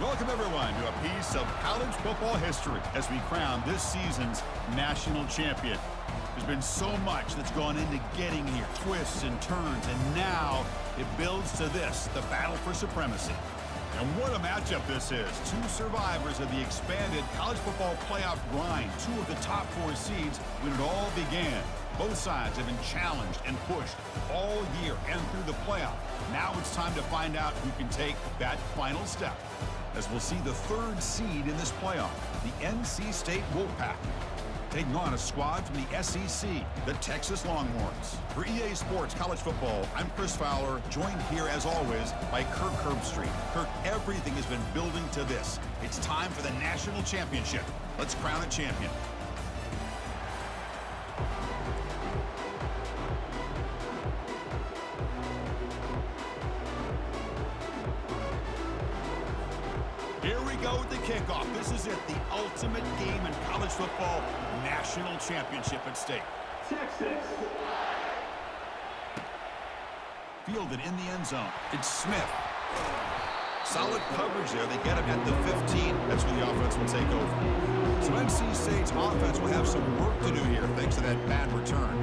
Welcome, everyone, to a piece of college football history as we crown this season's national champion. There's been so much that's gone into getting here, twists and turns, and now it builds to this, the battle for supremacy. And what a matchup this is. Two survivors of the expanded college football playoff grind, two of the top four seeds when it all began. Both sides have been challenged and pushed all year and through the playoff. Now it's time to find out who can take that final step, as we'll see the third seed in this playoff, the NC State Wolfpack, taking on a squad from the SEC, the Texas Longhorns. For EA Sports College Football, I'm Chris Fowler, joined here as always by Kirk Herbstreit. Kirk, everything has been building to this. It's time for the national championship. Let's crown a champion. Here we go with the kickoff. This is it, the ultimate game in college football, national championship at stake. Texas. Fielded in the end zone. It's Smith. Solid coverage there. They get him at the 15. That's where the offense will take over. So NC State's offense will have some work to do here thanks to that bad return.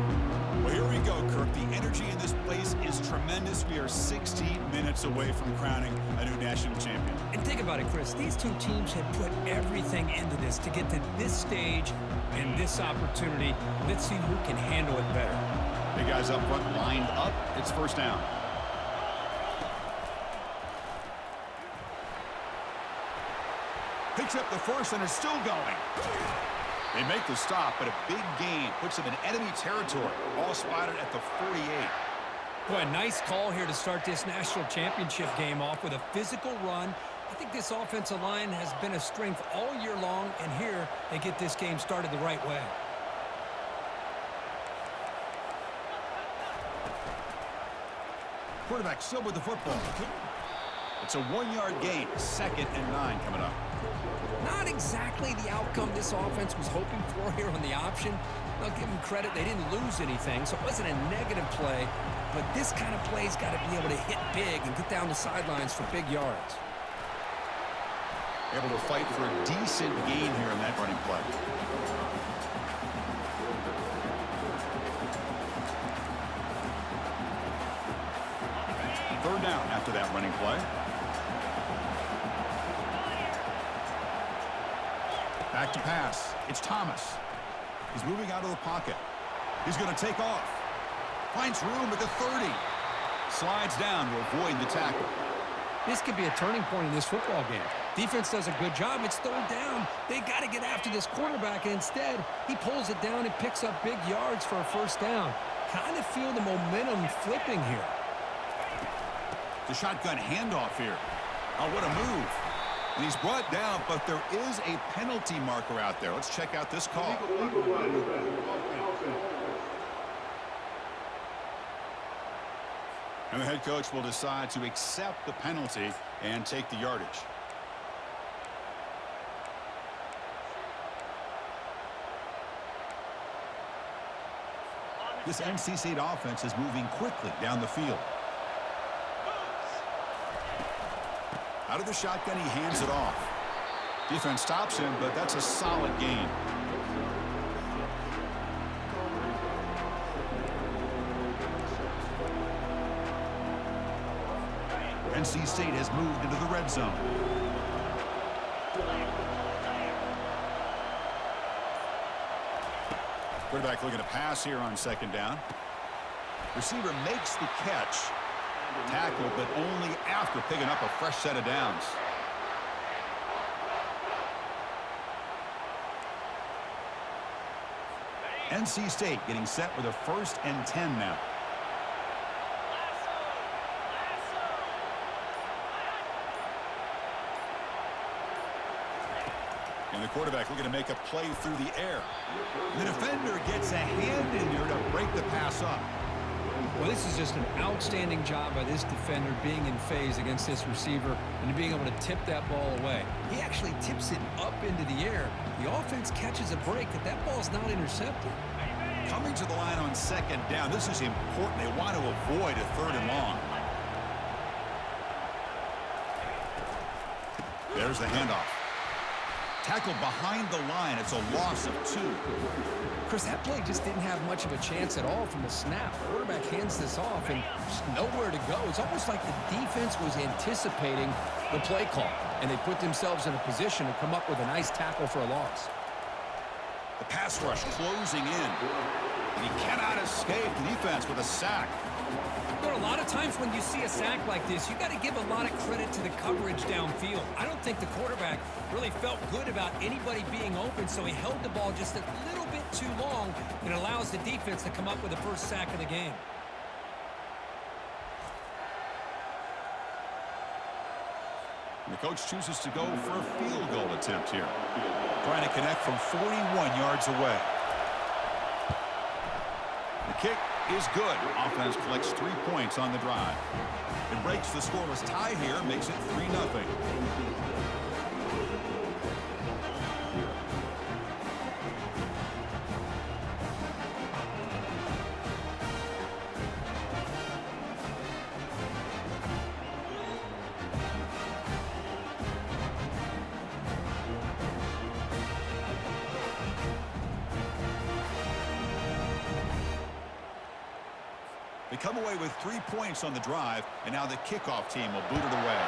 Well, here we go, Kirk. The energy in this place is tremendous. We are 60 minutes away from crowning a new national champion. And think about it, Chris. These two teams have put everything into this to get to this stage and this opportunity. Let's see who can handle it better. The guys up front lined up. It's first down. Picks up the first and is still going. They make the stop, but a big gain puts them in enemy territory. Ball spotted at the 48. Boy, a nice call here to start this national championship game off with a physical run. I think this offensive line has been a strength all year long, and here they get this game started the right way. Quarterback still with the football. It's a 1-yard gain. 2nd and 9 coming up. Not exactly the outcome this offense was hoping for here on the option. I'll give them credit. They didn't lose anything, so it wasn't a negative play. But this kind of play's got to be able to hit big and get down the sidelines for big yards. Able to fight for a decent gain here in that running play. Third down after that running play. Back to pass. It's Thomas. He's moving out of the pocket. He's going to take off. Finds room at the 30. Slides down to avoid the tackle. This could be a turning point in this football game. Defense does a good job. It's third down. They got to get after this quarterback, and instead, he pulls it down and picks up big yards for a first down. Kind of feel the momentum flipping here. The shotgun handoff here. Oh, what a move. And he's brought down, but there is a penalty marker out there. Let's check out this call. And the head coach will decide to accept the penalty and take the yardage. This NC State offense is moving quickly down the field. Out of the shotgun, he hands it off. Defense stops him, but that's a solid gain. NC State has moved into the red zone. Quarterback looking to pass here on 2nd down. Receiver makes the catch. Tackle, but only after picking up a fresh set of downs. NC State getting set with a 1st and 10 now. And the quarterback looking to make a play through the air. The defender gets a hand in there to break the pass up. Well, this is just an outstanding job by this defender being in phase against this receiver and being able to tip that ball away. He actually tips it up into the air. The offense catches a break, but that ball's not intercepted. Coming to the line on 2nd down. This is important. They want to avoid a 3rd and long. There's the handoff. Tackled behind the line. It's a loss of 2. Chris, that play just didn't have much of a chance at all from the snap. The quarterback hands this off and just nowhere to go. It's almost like the defense was anticipating the play call, and they put themselves in a position to come up with a nice tackle for a loss. The pass rush closing in. And he cannot escape the defense with a sack. There are a lot of times when you see a sack like this, you got to give a lot of credit to the coverage downfield. I don't think the quarterback really felt good about anybody being open, so he held the ball just a little bit too long and allows the defense to come up with the first sack of the game. And the coach chooses to go for a field goal attempt here. Trying to connect from 41 yards away. The kick is good. Offense collects 3 points on the drive. It breaks the scoreless tie here, makes it 3-0. They come away with 3 points on the drive, and now the kickoff team will boot it away.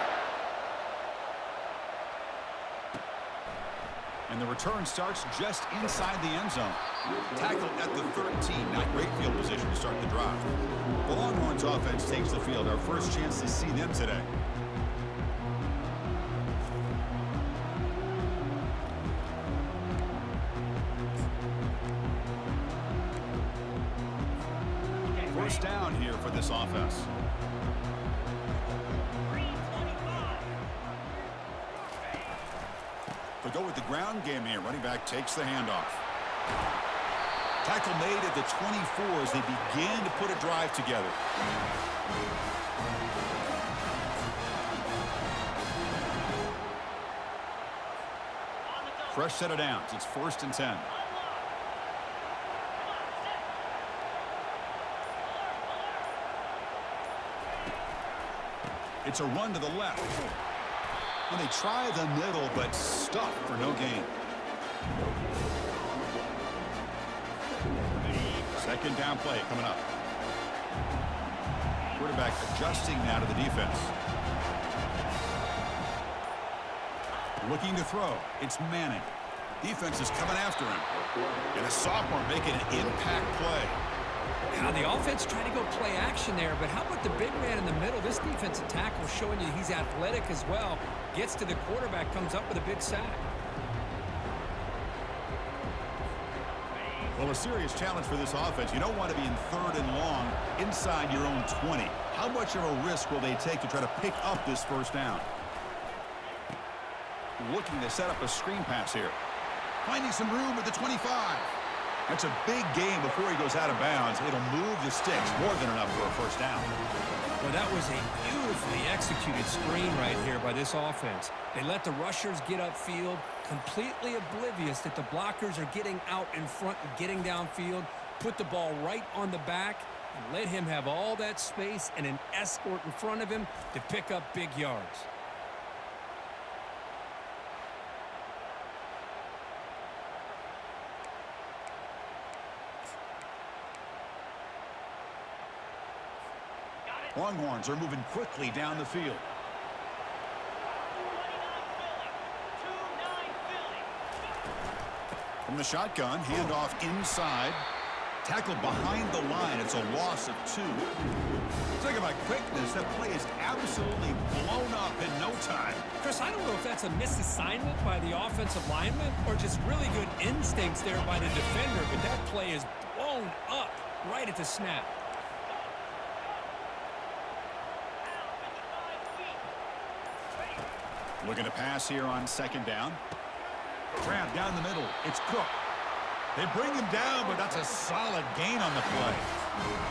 And the return starts just inside the end zone. Tackled at the 13. Not great field position to start the drive. The Longhorns offense takes the field. Our first chance to see them today. First down here for this offense. They go with the ground game here. Running back takes the handoff. Tackle made at the 24 as they begin to put a drive together. Fresh set of downs. It's 1st and 10. It's a run to the left. And they try the middle, but stuck for no gain. Second down play coming up. Quarterback adjusting now to the defense. Looking to throw. It's Manning. Defense is coming after him. And a sophomore making an impact play. Now the offense trying to go play action there, but how about the big man in the middle? This defensive tackle showing you he's athletic as well. Gets to the quarterback, comes up with a big sack. Well, a serious challenge for this offense. You don't want to be in 3rd and long inside your own 20. How much of a risk will they take to try to pick up this first down? Looking to set up a screen pass here. Finding some room at the 25. That's a big gain before he goes out of bounds. It'll move the sticks more than enough for a first down. Well, that was a beautifully executed screen right here by this offense. They let the rushers get upfield, completely oblivious that the blockers are getting out in front and getting downfield, put the ball right on the back, and let him have all that space and an escort in front of him to pick up big yards. Longhorns are moving quickly down the field. From the shotgun, handoff inside. Tackled behind the line. It's a loss of 2. Talking about quickness, that play is absolutely blown up in no time. Chris, I don't know if that's a misassignment by the offensive lineman or just really good instincts there by the defender, but that play is blown up right at the snap. Looking to pass here on 2nd down. Grab down the middle. It's Cook. They bring him down, but that's a solid gain on the play.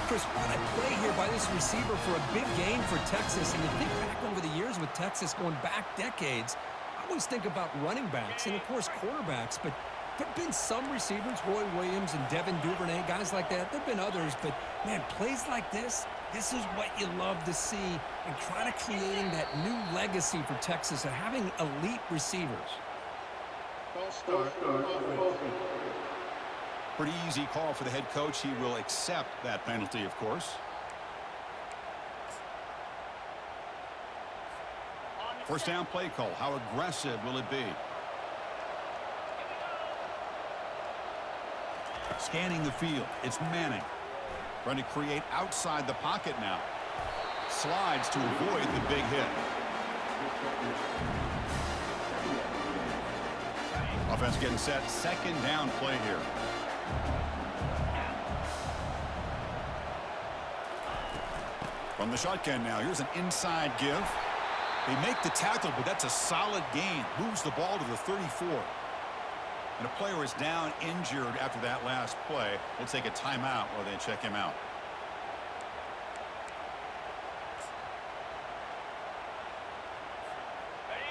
Chris, what a play here by this receiver for a big gain for Texas. And you think back over the years with Texas going back decades, I always think about running backs and, of course, quarterbacks. But there have been some receivers, Roy Williams and Devin Duvernay, guys like that. There have been others, but, man, plays like this, This is what you love to see and kind of creating that new legacy for Texas of having elite receivers. Pretty easy call for the head coach. He will accept that penalty, of course. First down play call. How aggressive will it be? Scanning the field. It's Manning. Trying to create outside the pocket now. Slides to avoid the big hit. Offense getting set. Second down play here. From the shotgun now. Here's an inside give. They make the tackle, but that's a solid gain. Moves the ball to the 34. And a player is down injured after that last play. We'll take a timeout while they check him out.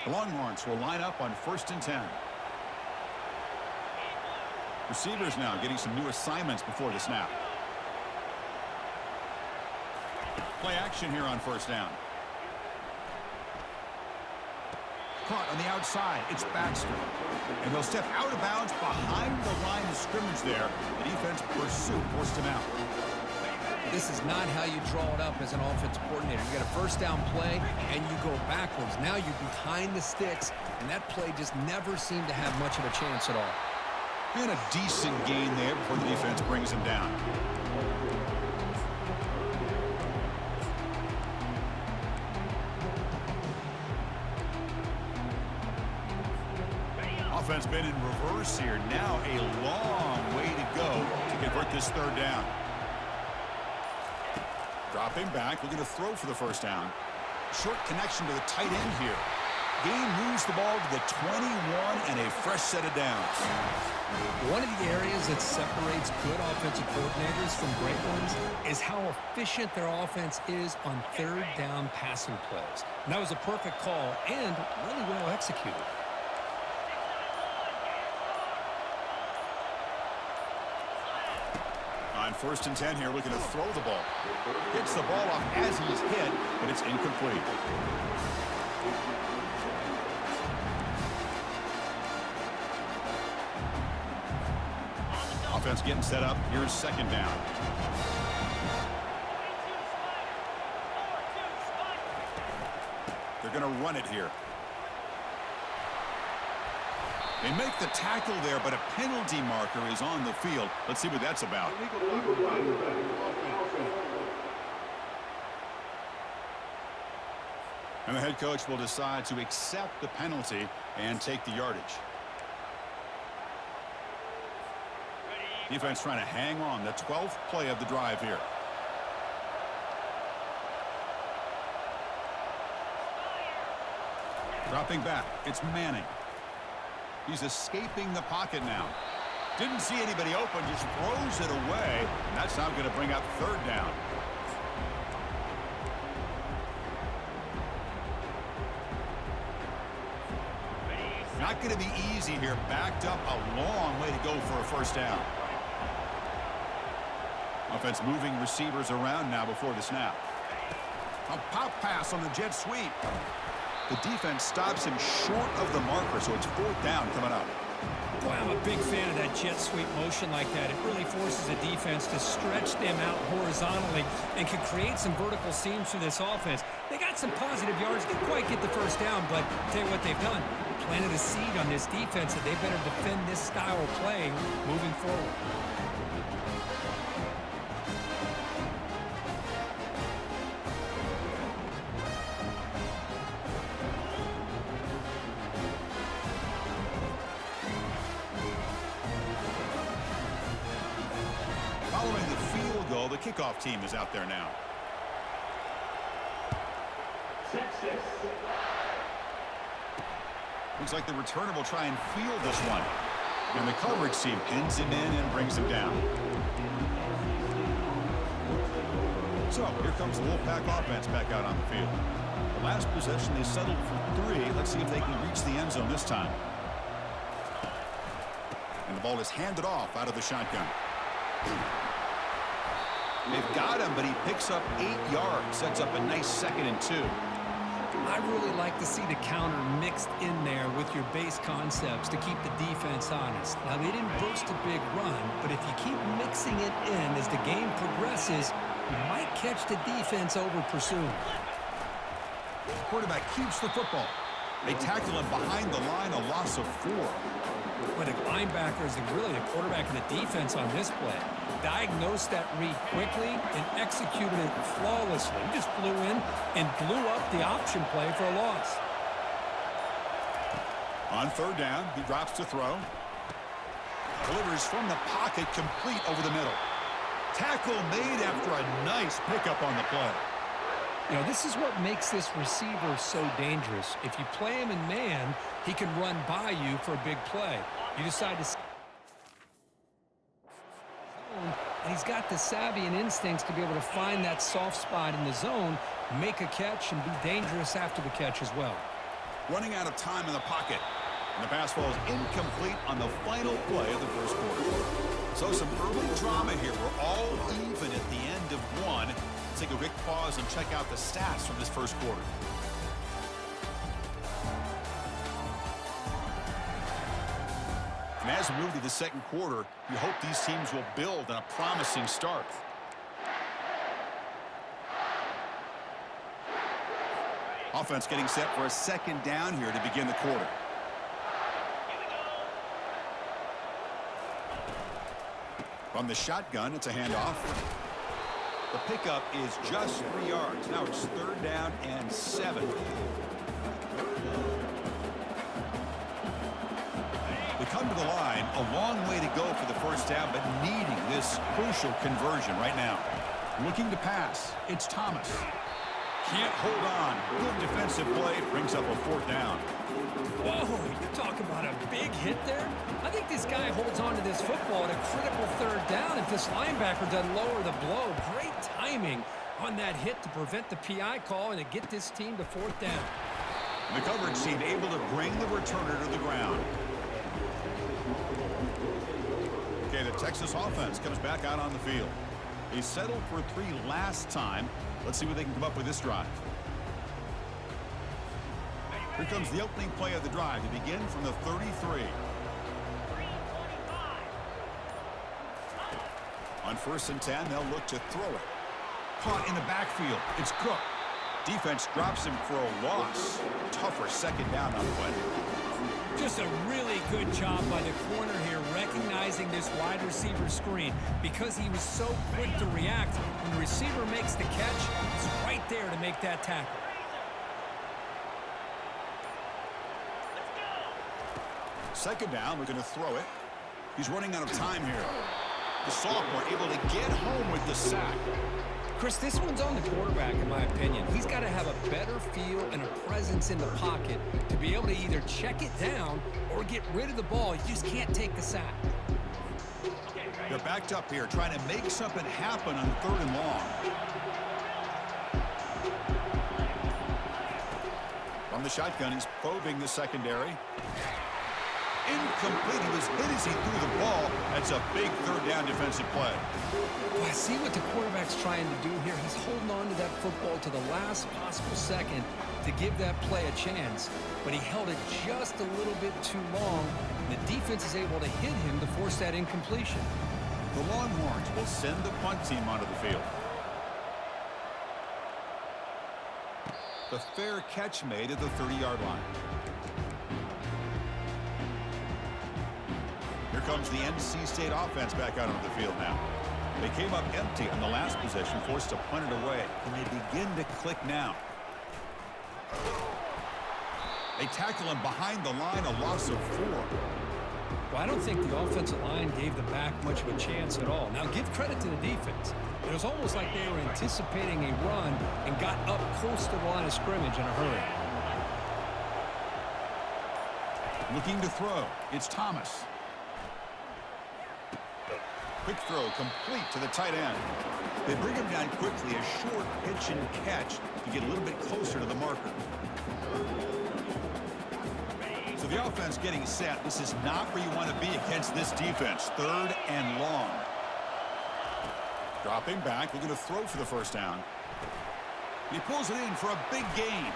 The Longhorns will line up on 1st and 10. Receivers now getting some new assignments before the snap. Play action here on 1st down. Caught on the outside. It's Baxter. And they'll step out of bounds behind the line of scrimmage there. The defense pursuit forced him out. This is not how you draw it up as an offensive coordinator. You got a first down play, and you go backwards. Now you're behind the sticks, and that play just never seemed to have much of a chance at all. And a decent gain there before the defense brings him down. Offense been in reverse here. Now a long way to go to convert this 3rd down. Dropping back, looking to throw for the 1st down. Short connection to the tight end here. Gain moves the ball to the 21 and a fresh set of downs. One of the areas that separates good offensive coordinators from great ones is how efficient their offense is on 3rd down passing plays. And that was a perfect call and really well executed. On 1st and 10 here, looking to throw the ball. Gets the ball off as he's hit, but it's incomplete. Offense getting set up. Here's 2nd down. They're going to run it here. They make the tackle there, but a penalty marker is on the field. Let's see what that's about. And the head coach will decide to accept the penalty and take the yardage. Defense trying to hang on. The 12th play of the drive here. Dropping back. It's Manning. He's escaping the pocket now. Didn't see anybody open, just throws it away. And that's now going to bring up 3rd down. Not going to be easy here. Backed up a long way to go for a 1st down. Offense moving receivers around now before the snap. A pop pass on the jet sweep. The defense stops him short of the marker, so it's 4th down coming up. Boy, I'm a big fan of that jet sweep motion like that. It really forces the defense to stretch them out horizontally and can create some vertical seams through this offense. They got some positive yards. Didn't quite get the 1st down, but I'll tell you what they've done. Planted a seed on this defense that they better defend this style of play moving forward. Following the field goal, the kickoff team is out there now. Looks like the returner will try and field this one. And the coverage team pins him in and brings him down. So here comes the Wolfpack offense back out on the field. The last possession they settled for 3. Let's see if they can reach the end zone this time. And the ball is handed off out of the shotgun. They've got him, but he picks up 8 yards. Sets up a nice 2nd and 2. I really like to see the counter mixed in there with your base concepts to keep the defense honest. Now, they didn't burst a big run, but if you keep mixing it in as the game progresses, you might catch the defense over pursuing. Quarterback keeps the football. They tackle him behind the line, a loss of 4. But the linebacker is really the quarterback and the defense on this play. Diagnosed that read quickly and executed it flawlessly. He just flew in and blew up the option play for a loss. On 3rd down, he drops to throw. Delivers from the pocket, complete over the middle. Tackle made after a nice pickup on the play. You know, this is what makes this receiver so dangerous. If you play him in man, he can run by you for a big play. You decide to... And he's got the savvy and instincts to be able to find that soft spot in the zone, make a catch, and be dangerous after the catch as well. Running out of time in the pocket. And the pass falls incomplete on the final play of the first quarter. So some early drama here. We're all even at the end of one. Let's take a quick pause and check out the stats from this first quarter. And as we move to the second quarter, you hope these teams will build on a promising start. Offense getting set for a 2nd down here to begin the quarter. From the shotgun, it's a handoff. The pickup is just 3 yards. Now it's 3rd down and 7. They come to the line, a long way to go for the first down, but needing this crucial conversion right now. Looking to pass, it's Thomas. Can't hold on. Good defensive play, brings up a 4th down. Whoa, you talk about a big hit there? I think this guy holds on to this football at a critical 3rd down if this linebacker doesn't lower the blow. Great timing on that hit to prevent the PI call and to get this team to 4th down. The coverage team able to bring the returner to the ground. Okay, the Texas offense comes back out on the field. They settled for 3 last time. Let's see what they can come up with this drive. Here comes the opening play of the drive. They begin from the 33. On 1st and 10, they'll look to throw it. Caught in the backfield. It's Cook. Defense drops him for a loss. Tougher 2nd down on the way. Just a really good job by the corner here, recognizing this wide receiver screen. Because he was so quick to react, when the receiver makes the catch, he's right there to make that tackle. Second down, we're going to throw it. He's running out of time here. The sophomore able to get home with the sack. Chris, this one's on the quarterback, in my opinion. He's got to have a better feel and a presence in the pocket to be able to either check it down or get rid of the ball. You just can't take the sack. They're backed up here, trying to make something happen on 3rd and long. From the shotgun, he's probing the secondary. Incomplete. He was hit as he threw the ball. That's a big 3rd down defensive play. Well, I see what the quarterback's trying to do here. He's holding on to that football to the last possible second to give that play a chance. But he held it just a little bit too long. And the defense is able to hit him to force that incompletion. The Longhorns will send the punt team onto the field. The fair catch made at the 30-yard line. Here comes the NC State offense back out onto the field now. They came up empty on the last possession, forced to punt it away. And they begin to click now. They tackle him behind the line, a loss of 4. Well, I don't think the offensive line gave the back much of a chance at all. Now, give credit to the defense. It was almost like they were anticipating a run and got up close to the line of scrimmage in a hurry. Looking to throw. It's Thomas. Quick throw complete to the tight end. They bring him down quickly, a short pitch and catch to get a little bit closer to the marker. So the offense getting set. This is not where you want to be against this defense. 3rd and long. Dropping back, looking to throw for the first down. He pulls it in for a big gain.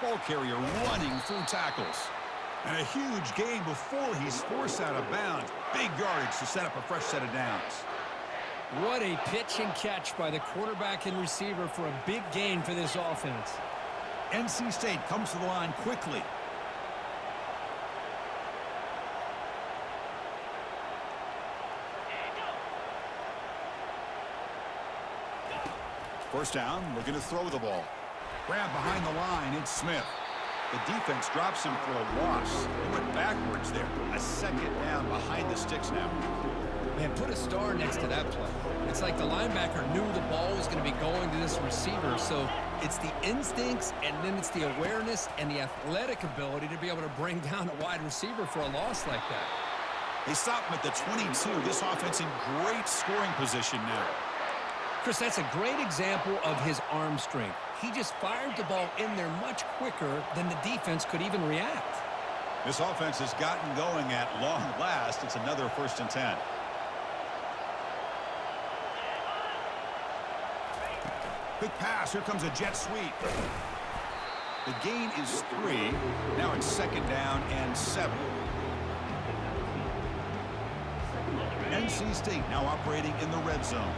Ball carrier running through tackles. And a huge gain before he's forced out of bounds. Big yardage to set up a fresh set of downs. What a pitch and catch by the quarterback and receiver for a big gain for this offense. NC State comes to the line quickly. First down, looking to throw the ball. Grab behind the line, it's Smith. The defense drops him for a loss. He went backwards there. A second down behind the sticks now. Man, put a star next to that play. It's like the linebacker knew the ball was going to be going to this receiver, so it's the instincts and then it's the awareness and the athletic ability to be able to bring down a wide receiver for a loss like that. They stop him at the 22. This offense in great scoring position now. Chris, that's a great example of his arm strength. He just fired the ball in there much quicker than the defense could even react. This offense has gotten going at long last. It's another 1st and 10. Quick pass. Here comes a jet sweep. The gain is 3. Now it's 2nd down and 7. NC State now operating in the red zone.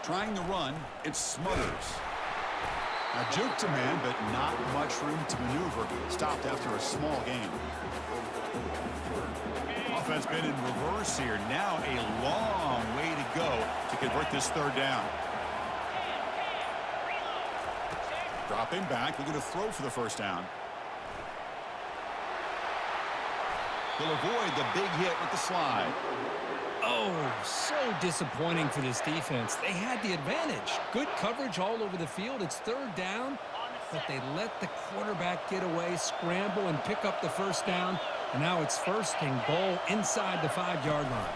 Trying to run, it's Smothers. Now juke to man, but not much room to maneuver. Stopped after a small gain. Offense been in reverse here. Now a long way to go to convert this 3rd down. Dropping back, looking to throw for the first down. He'll avoid the big hit with the slide. Oh, so disappointing for this defense. They had the advantage. Good coverage all over the field. It's 3rd down, but they let the quarterback get away, scramble, and pick up the first down. And now it's 1st and goal inside the 5-yard line.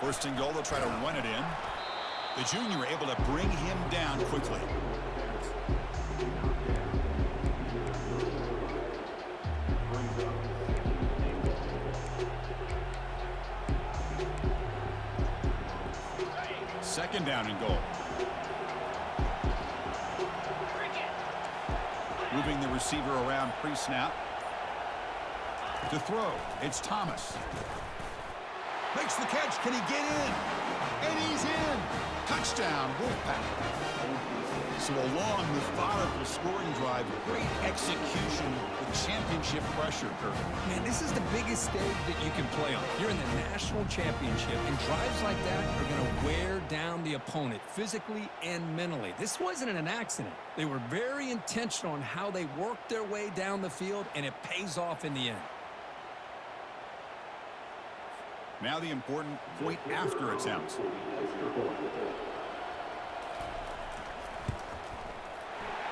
1st and goal, they'll try to run it in. The junior able to bring him down quickly. Second down and goal. Moving the receiver around pre-snap. To throw, it's Thomas. Makes the catch. Can he get in? And he's in. Touchdown, Wolfpack. So a long, methodical scoring drive. Great execution with championship pressure. Man, this is the biggest stage that you can play on. You're in the national championship, and drives like that are going to wear down the opponent physically and mentally. This wasn't an accident. They were very intentional on how they worked their way down the field, and it pays off in the end. Now the important point after attempt.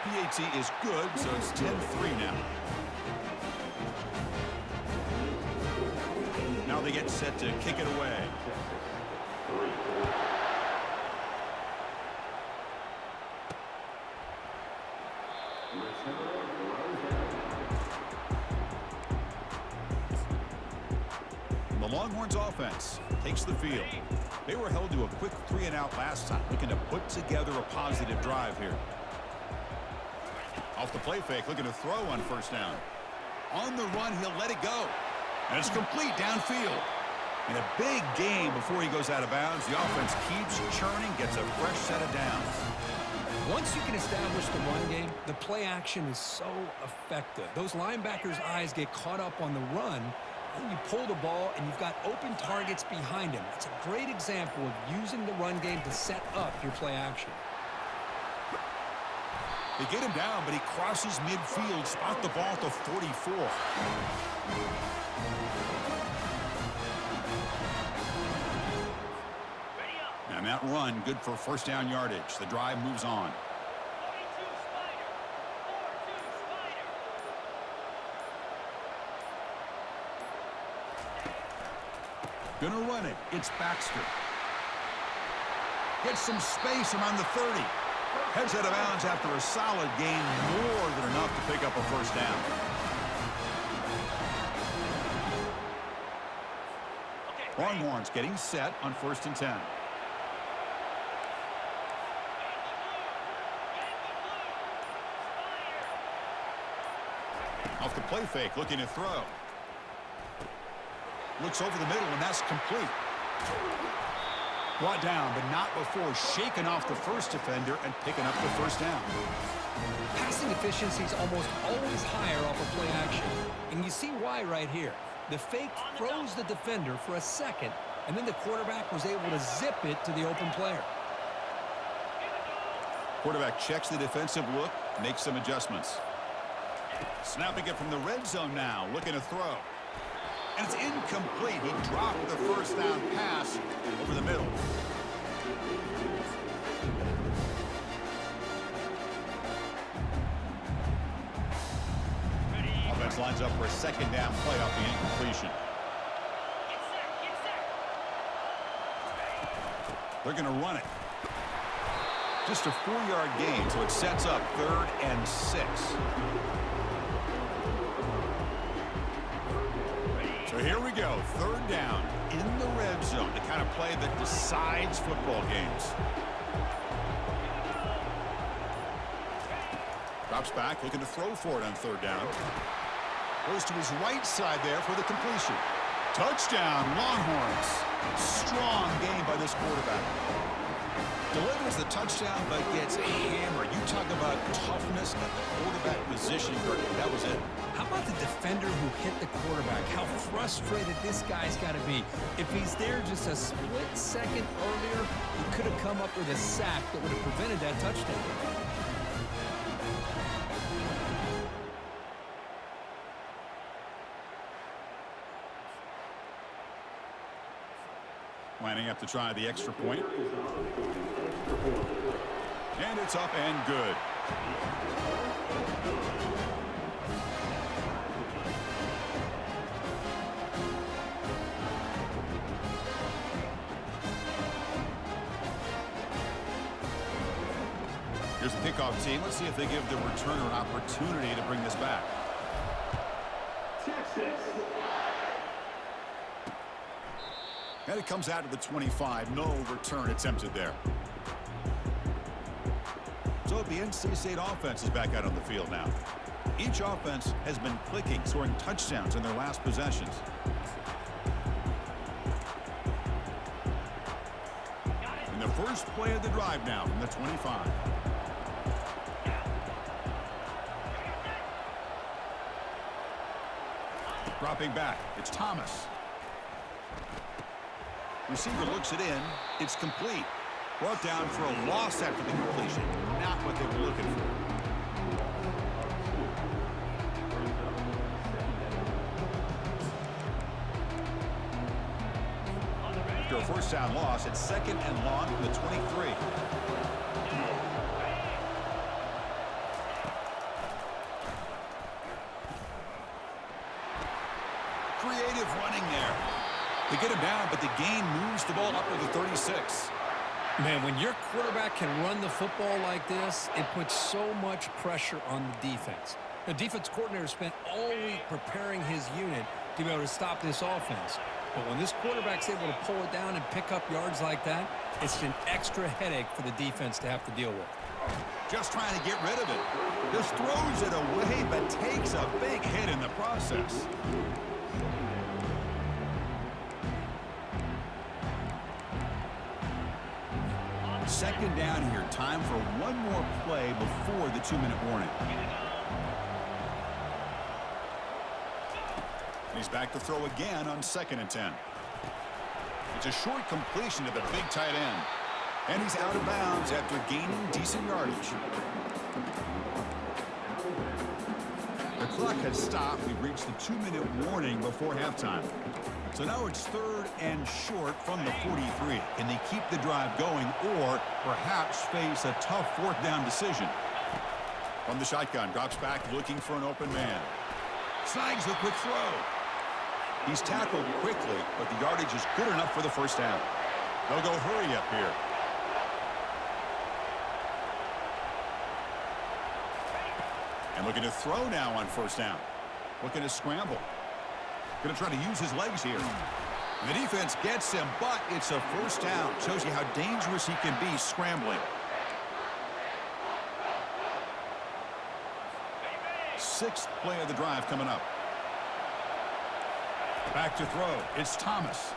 PAT is good, so it's 10-3 now. Now they get set to kick it away. The Longhorns offense takes the field. They were held to a quick 3-and-out last time, looking to put together a positive drive here. Off the play fake, looking to throw on 1st down. On the run, he'll let it go. And it's complete downfield. And a big gain before he goes out of bounds. The offense keeps churning, gets a fresh set of downs. Once you can establish the run game, the play action is so effective. Those linebackers' eyes get caught up on the run, and you pull the ball, and you've got open targets behind him. It's a great example of using the run game to set up your play action. They get him down, but he crosses midfield, spot the ball at the 44. And that run, good for 1st down yardage. The drive moves on. Gonna run it. It's Baxter. Gets some space around the 30. Heads out of bounds after a solid gain, more than enough to pick up a 1st down. Longhorns getting set on 1st and 10. Off the play fake, looking to throw. Looks over the middle, and that's complete. Brought down, but not before shaking off the first defender and picking up the first down. Passing efficiency is almost always higher off of play action. And you see why right here. The fake froze the defender for a second, and then the quarterback was able to zip it to the open player. Quarterback checks the defensive look, makes some adjustments. Snapping it from the red zone now, looking to throw. And it's incomplete. He dropped the first down pass over the middle. Offense lines up for a second down play off the incompletion. They're going to run it. Just a 4-yard gain, so it sets up 3rd and 6. So here we go, 3rd down in the red zone, the kind of play that decides football games. Drops back, looking to throw for it on 3rd down. Goes to his right side there for the completion. Touchdown, Longhorns. Strong game by this quarterback. Delivers the touchdown, but gets hammered. You talk about toughness at the quarterback position. That was it. How about the defender who hit the quarterback? How frustrated this guy's got to be. If he's there just a split second earlier, he could have come up with a sack that would have prevented that touchdown. Lining up to try the extra point. And it's up and good. Here's the kickoff team. Let's see if they give the returner an opportunity to bring this back. And it comes out to the 25. No return attempted there. So the NC State offense is back out on the field now. Each offense has been clicking, scoring touchdowns in their last possessions. And the first play of the drive now from the 25. Dropping back, it's Thomas. Receiver looks it in. It's complete. Brought down for a loss after the completion. Not what they were looking for. After a first down loss, it's 2nd and long from the 23. Creative running there. They get him down, but the gain moves the ball up to the 36. Man, when your quarterback can run the football like this, it puts so much pressure on the defense. The defense coordinator spent all week preparing his unit to be able to stop this offense. But when this quarterback's able to pull it down and pick up yards like that, it's an extra headache for the defense to have to deal with. Just trying to get rid of it. Just throws it away, but takes a big hit in the process. Second down here. Time for one more play before the 2-minute warning. He's back to throw again on 2nd and 10. It's a short completion to the big tight end. And he's out of bounds after gaining decent yardage. The clock has stopped. We've reached the 2-minute warning before halftime. So now it's 3rd and short from the 43. Can they keep the drive going or perhaps face a tough 4th down decision? From the shotgun, drops back looking for an open man. Snags the quick throw. He's tackled quickly, but the yardage is good enough for the first down. They'll go hurry up here. And looking to throw now on 1st down. Looking to scramble. Going to try to use his legs here. The defense gets him, but it's a first down. Shows you how dangerous he can be scrambling. Sixth play of the drive coming up. Back to throw. It's Thomas.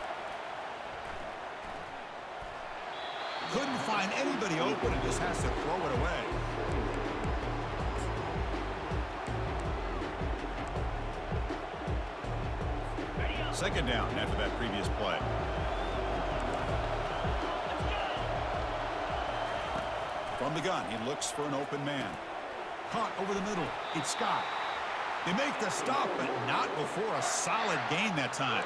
Couldn't find anybody open and just has to throw it away. Second down after that previous play. From the gun, he looks for an open man. Caught over the middle. It's Scott. They make the stop, but not before a solid gain that time.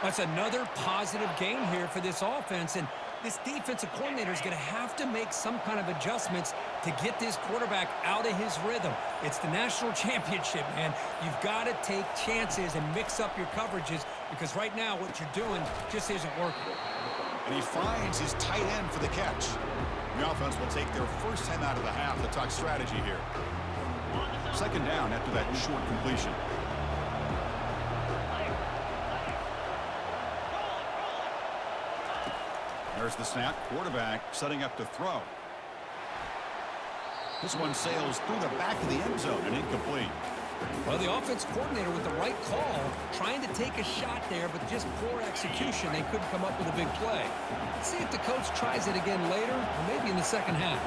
That's another positive gain here for this offense, and this defensive coordinator is going to have to make some kind of adjustments to get this quarterback out of his rhythm. It's the national championship, man. You've got to take chances and mix up your coverages because right now what you're doing just isn't working. And he finds his tight end for the catch. The offense will take their first time out of the half to talk strategy here. Second down after that short completion. There's the snap. Quarterback setting up to throw. This one sails through the back of the end zone and incomplete. Well, the offense coordinator with the right call, trying to take a shot there, but just poor execution. They couldn't come up with a big play. Let's see if the coach tries it again later, or maybe in the second half.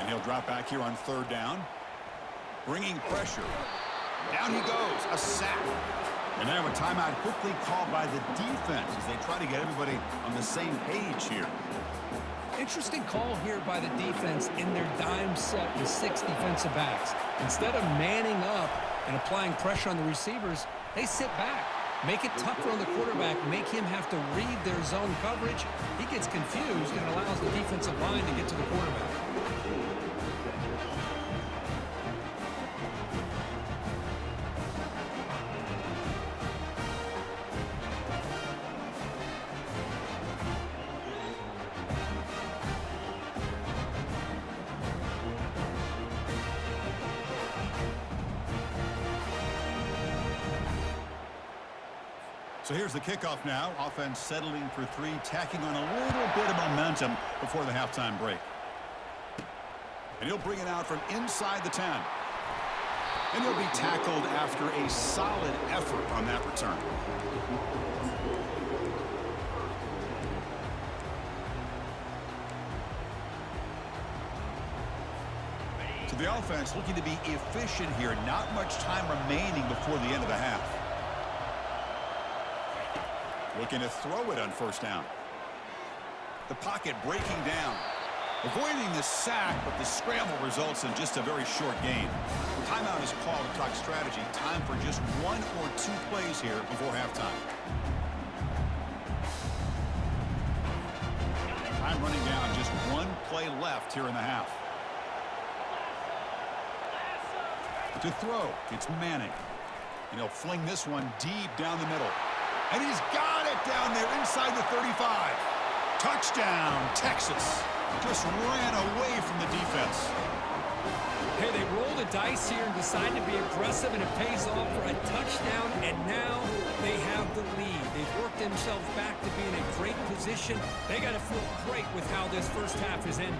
And he'll drop back here on third down. Bringing pressure. Down he goes. A sack. And now a timeout quickly called by the defense as they try to get everybody on the same page here. Interesting call here by the defense in their dime set with 6 defensive backs. Instead of manning up and applying pressure on the receivers, they sit back, make it tougher on the quarterback, make him have to read their zone coverage. He gets confused and allows the defensive line to get to the quarterback. So here's the kickoff now. Offense settling for 3, tacking on a little bit of momentum before the halftime break. And he'll bring it out from inside the 10. And he'll be tackled after a solid effort on that return. So the offense looking to be efficient here. Not much time remaining before the end of the half. Looking to throw it on first down. The pocket breaking down. Avoiding the sack, but the scramble results in just a very short gain. Timeout is called to talk strategy. Time for just 1 or 2 plays here before halftime. Time running down. Just 1 play left here in the half. To throw, it's Manning. And he'll fling this one deep down the middle. And he's got it down there inside the 35. Touchdown, Texas. Just ran away from the defense. Hey, they roll the dice here and decide to be aggressive, and it pays off for a touchdown, and now they have the lead. They've worked themselves back to be in a great position. They got to feel great with how this first half is ended.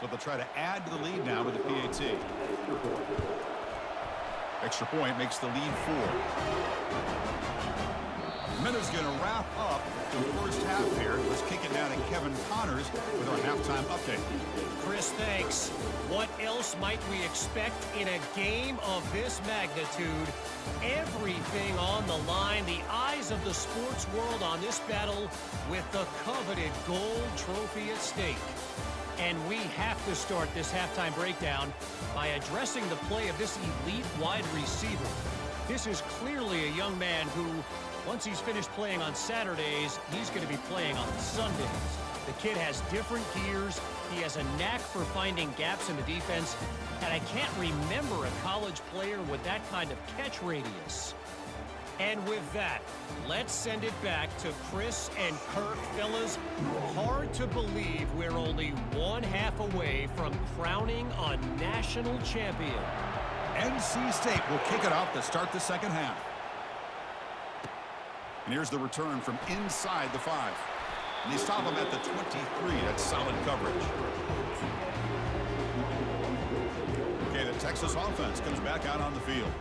So they'll try to add to the lead now with the PAT. Extra point makes the lead 4. Minutes going to wrap up the first half here. Let's kick it down to Kevin Connors with our halftime update. Chris, thanks. What else might we expect in a game of this magnitude? Everything on the line. The eyes of the sports world on this battle with the coveted gold trophy at stake. And we have to start this halftime breakdown by addressing the play of this elite wide receiver. This is clearly a young man who, once he's finished playing on Saturdays, he's going to be playing on Sundays. The kid has different gears. He has a knack for finding gaps in the defense. And I can't remember a college player with that kind of catch radius. And with that, let's send it back to Chris and Kirk. Fellas, hard to believe we're only one half away from crowning a national champion. NC State will kick it off to start the second half. And here's the return from inside the 5. And they stop him at the 23. That's solid coverage. Okay, the Texas offense comes back out on the field.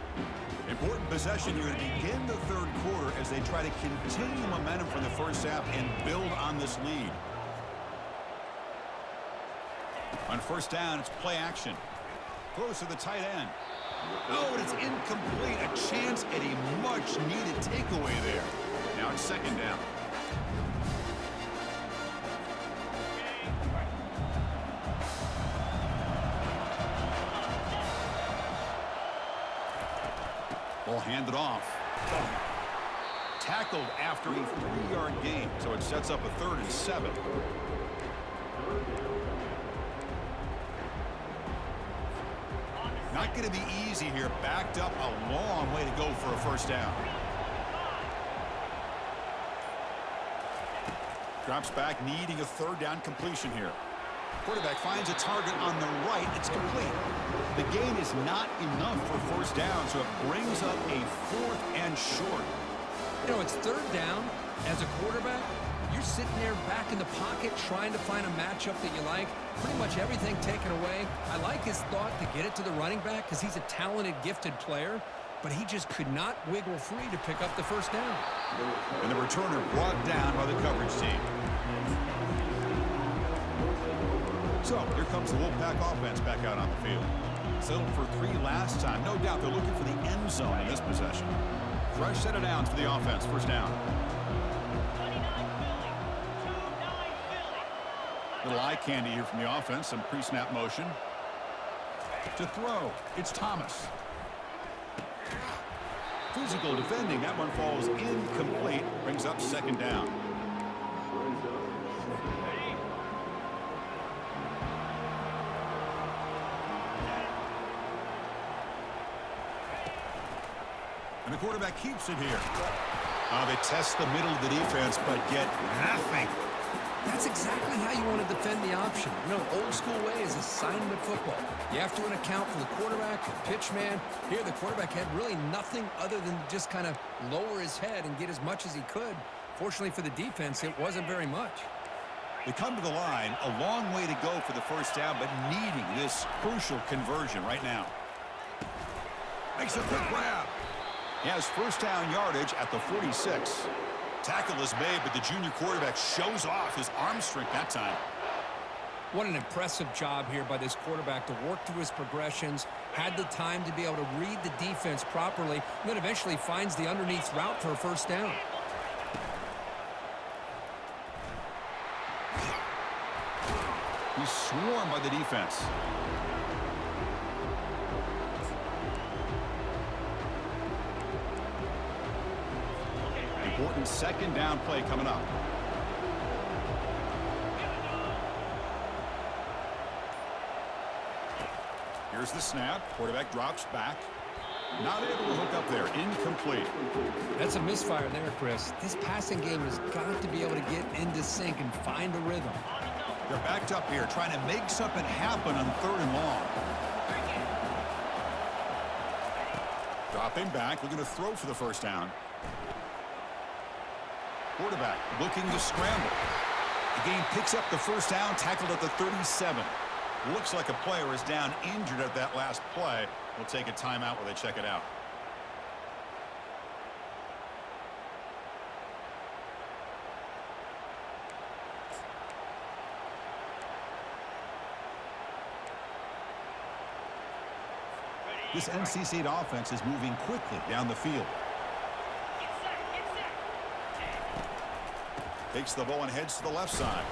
Important possession here to begin the third quarter as they try to continue momentum from the first half and build on this lead. On first down, it's play action. Close to the tight end. Oh, and it's incomplete. A chance at a much-needed takeaway there. Now it's second down. Ball handed off. Tackled after a 3-yard gain, so it sets up a 3rd and 7. Not going to be easy here. Backed up a long way to go for a first down. Drops back, needing a 3rd down completion here. Quarterback finds a target on the right. It's complete. The gain is not enough for first down, so it brings up a 4th and short. You know, it's 3rd down. As a quarterback, you're sitting there back in the pocket trying to find a matchup that you like. Pretty much everything taken away. I like his thought to get it to the running back because he's a talented, gifted player, but he just could not wiggle free to pick up the first down. And the returner brought down by the coverage team. So here comes the Wolfpack offense back out on the field. Settled for 3 last time. No doubt they're looking for the end zone in this possession. Fresh set of downs for the offense. First down. Little eye candy here from the offense. Some pre-snap motion. To throw, it's Thomas. Physical defending. That one falls incomplete. Brings up second down. And the quarterback keeps it here. They test the middle of the defense, but get nothing. That's exactly how you want to defend the option. You know, old school way is assignment football. You have to account for the quarterback, the pitch man. Here, the quarterback had really nothing other than just kind of lower his head and get as much as he could. Fortunately for the defense, it wasn't very much. They come to the line, a long way to go for the first down, but needing this crucial conversion right now. Makes a quick grab. He has first down yardage at the 46. Tackle is made, but the junior quarterback shows off his arm strength that time. What an impressive job here by this quarterback to work through his progressions, had the time to be able to read the defense properly, and then eventually finds the underneath route for a first down. He's swarmed by the defense. Important second down play coming up. Here's the snap. Quarterback drops back. Not able to hook up there. Incomplete. That's a misfire there, Chris. This passing game has got to be able to get into sync and find a rhythm. They're backed up here, trying to make something happen on 3rd and long. Dropping back, looking to throw for the first down. Quarterback looking to scramble. The game picks up the first down, tackled at the 37. Looks like a player is down injured at that last play. We'll take a timeout while they check it out. This NC State offense is moving quickly down the field. Takes the ball and heads to the left side.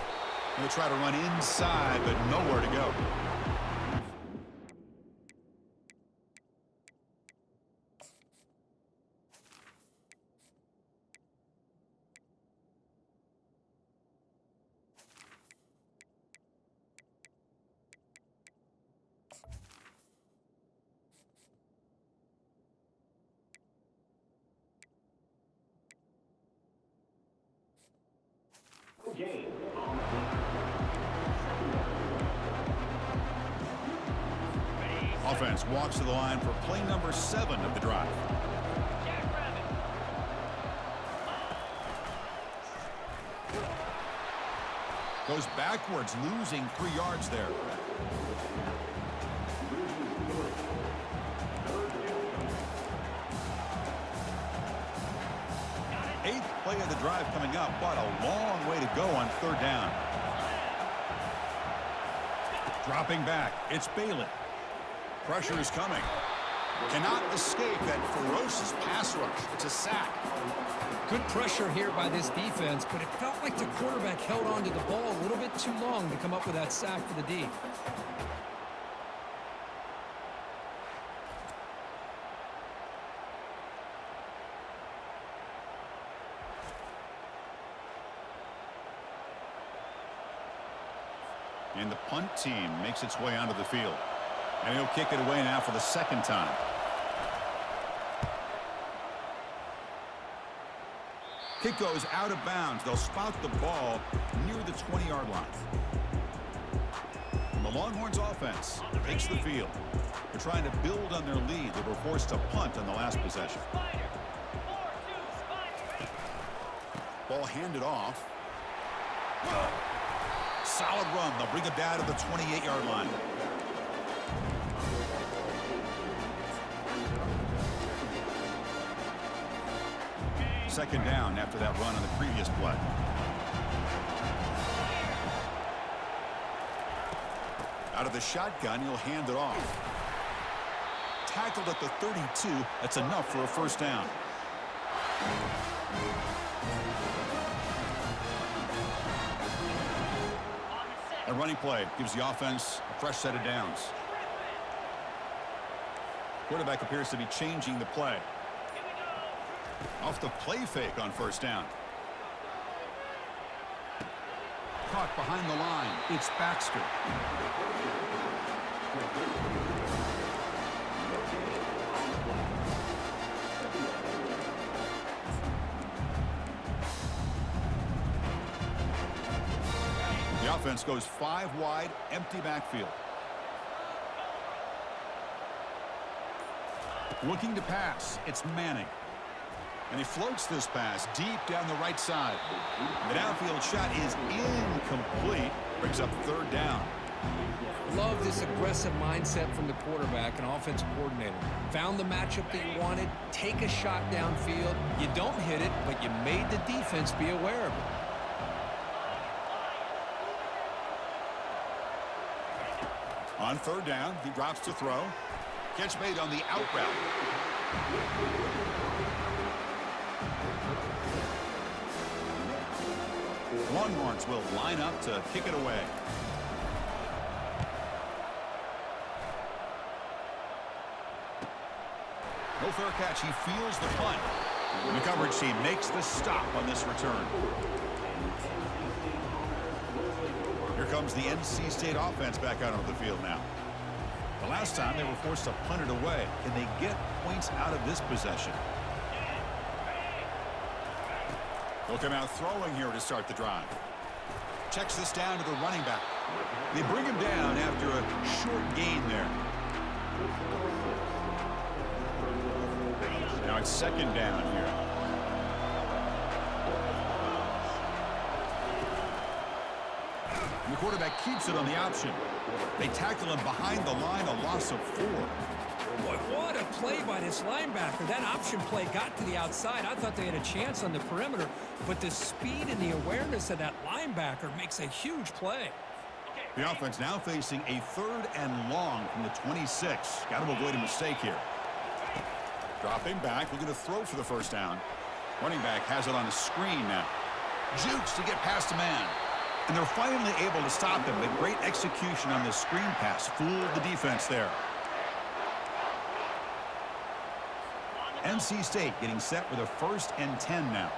He'll try to run inside, but nowhere to go. Offense walks to the line for play number 7 of the drive. Goes backwards, losing 3 yards there. Eighth play of the drive coming up, but a long way to go on 3rd down. Dropping back, it's Bailey. Pressure is coming. Cannot escape that ferocious pass rush. It's a sack. Good pressure here by this defense, but it felt like the quarterback held on to the ball a little bit too long to come up with that sack for the D. And the punt team makes its way onto the field. And he'll kick it away now for the 2nd time. Kick goes out of bounds. They'll spot the ball near the 20-yard line. And the Longhorns offense takes the field. They're trying to build on their lead. They were forced to punt on the last possession. Ball handed off. Solid run. They'll bring it down to the 28-yard line. Second down after that run on the previous play. Out of the shotgun, he'll hand it off. Tackled at the 32. That's enough for a 1st down. A running play gives the offense a fresh set of downs. Quarterback appears to be changing the play. Off the play fake on 1st down. Caught behind the line. It's Baxter. The offense goes 5 wide, empty backfield. Looking to pass. It's Manning. And he floats this pass deep down the right side. The downfield shot is incomplete. Brings up 3rd down. Love this aggressive mindset from the quarterback and offensive coordinator. Found the matchup that you wanted. Take a shot downfield. You don't hit it, but you made the defense be aware of it. On 3rd down, he drops to throw. Catch made on the out route. Longhorns will line up to kick it away. No fair catch. He feels the punt. The coverage team makes the stop on this return. Here comes the NC State offense back out on the field now. The last time they were forced to punt it away. Can they get points out of this possession? They'll come out throwing here to start the drive. Checks this down to the running back. They bring him down after a short gain there. Now it's 2nd down here. And the quarterback keeps it on the option. They tackle him behind the line, a loss of 4. Boy, what a play by this linebacker. That option play got to the outside. I thought they had a chance on the perimeter, but the speed and the awareness of that linebacker makes a huge play. The offense now facing a 3rd and long from the 26. Got to avoid a mistake here. Dropping back, looking to throw for the 1st down. Running back has it on a screen now. Jukes to get past a man. And they're finally able to stop him, but great execution on this screen pass. Fooled the defense there. NC State getting set with a 1st and 10 now.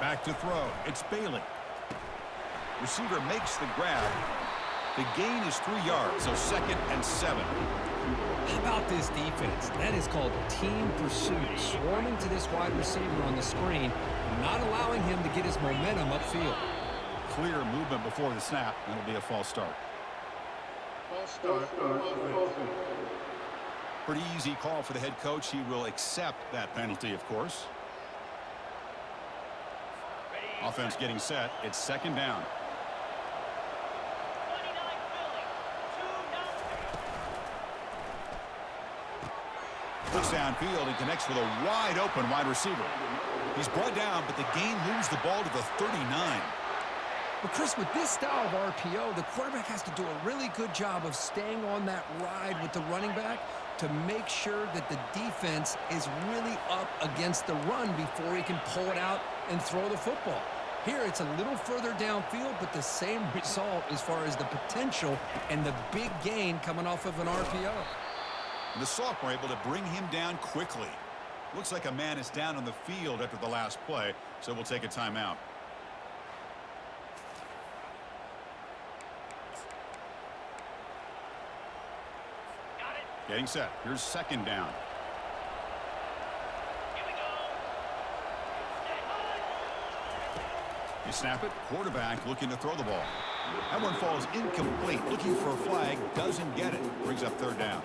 Back to throw. It's Bailey. Receiver makes the grab. The gain is 3 yards, so 2nd and 7. How about this defense? That is called team pursuit. Swarming to this wide receiver on the screen, not allowing him to get his momentum upfield. Clear movement before the snap. That'll be a false start. Pretty easy call for the head coach. He will accept that penalty, of course. Offense getting set. It's 2nd down. Looks downfield and connects with a wide-open wide receiver. He's brought down, but the gain moves the ball to the 39. Well, Chris, with this style of RPO, the quarterback has to do a really good job of staying on that ride with the running back to make sure that the defense is really up against the run before he can pull it out and throw the football. Here, it's a little further downfield, but the same result as far as the potential and the big gain coming off of an RPO. And the sophomore able to bring him down quickly. Looks like a man is down on the field after the last play, so we'll take a timeout. Getting set. Here's 2nd down. You snap it. Quarterback looking to throw the ball. That one falls incomplete. Looking for a flag. Doesn't get it. Brings up 3rd down.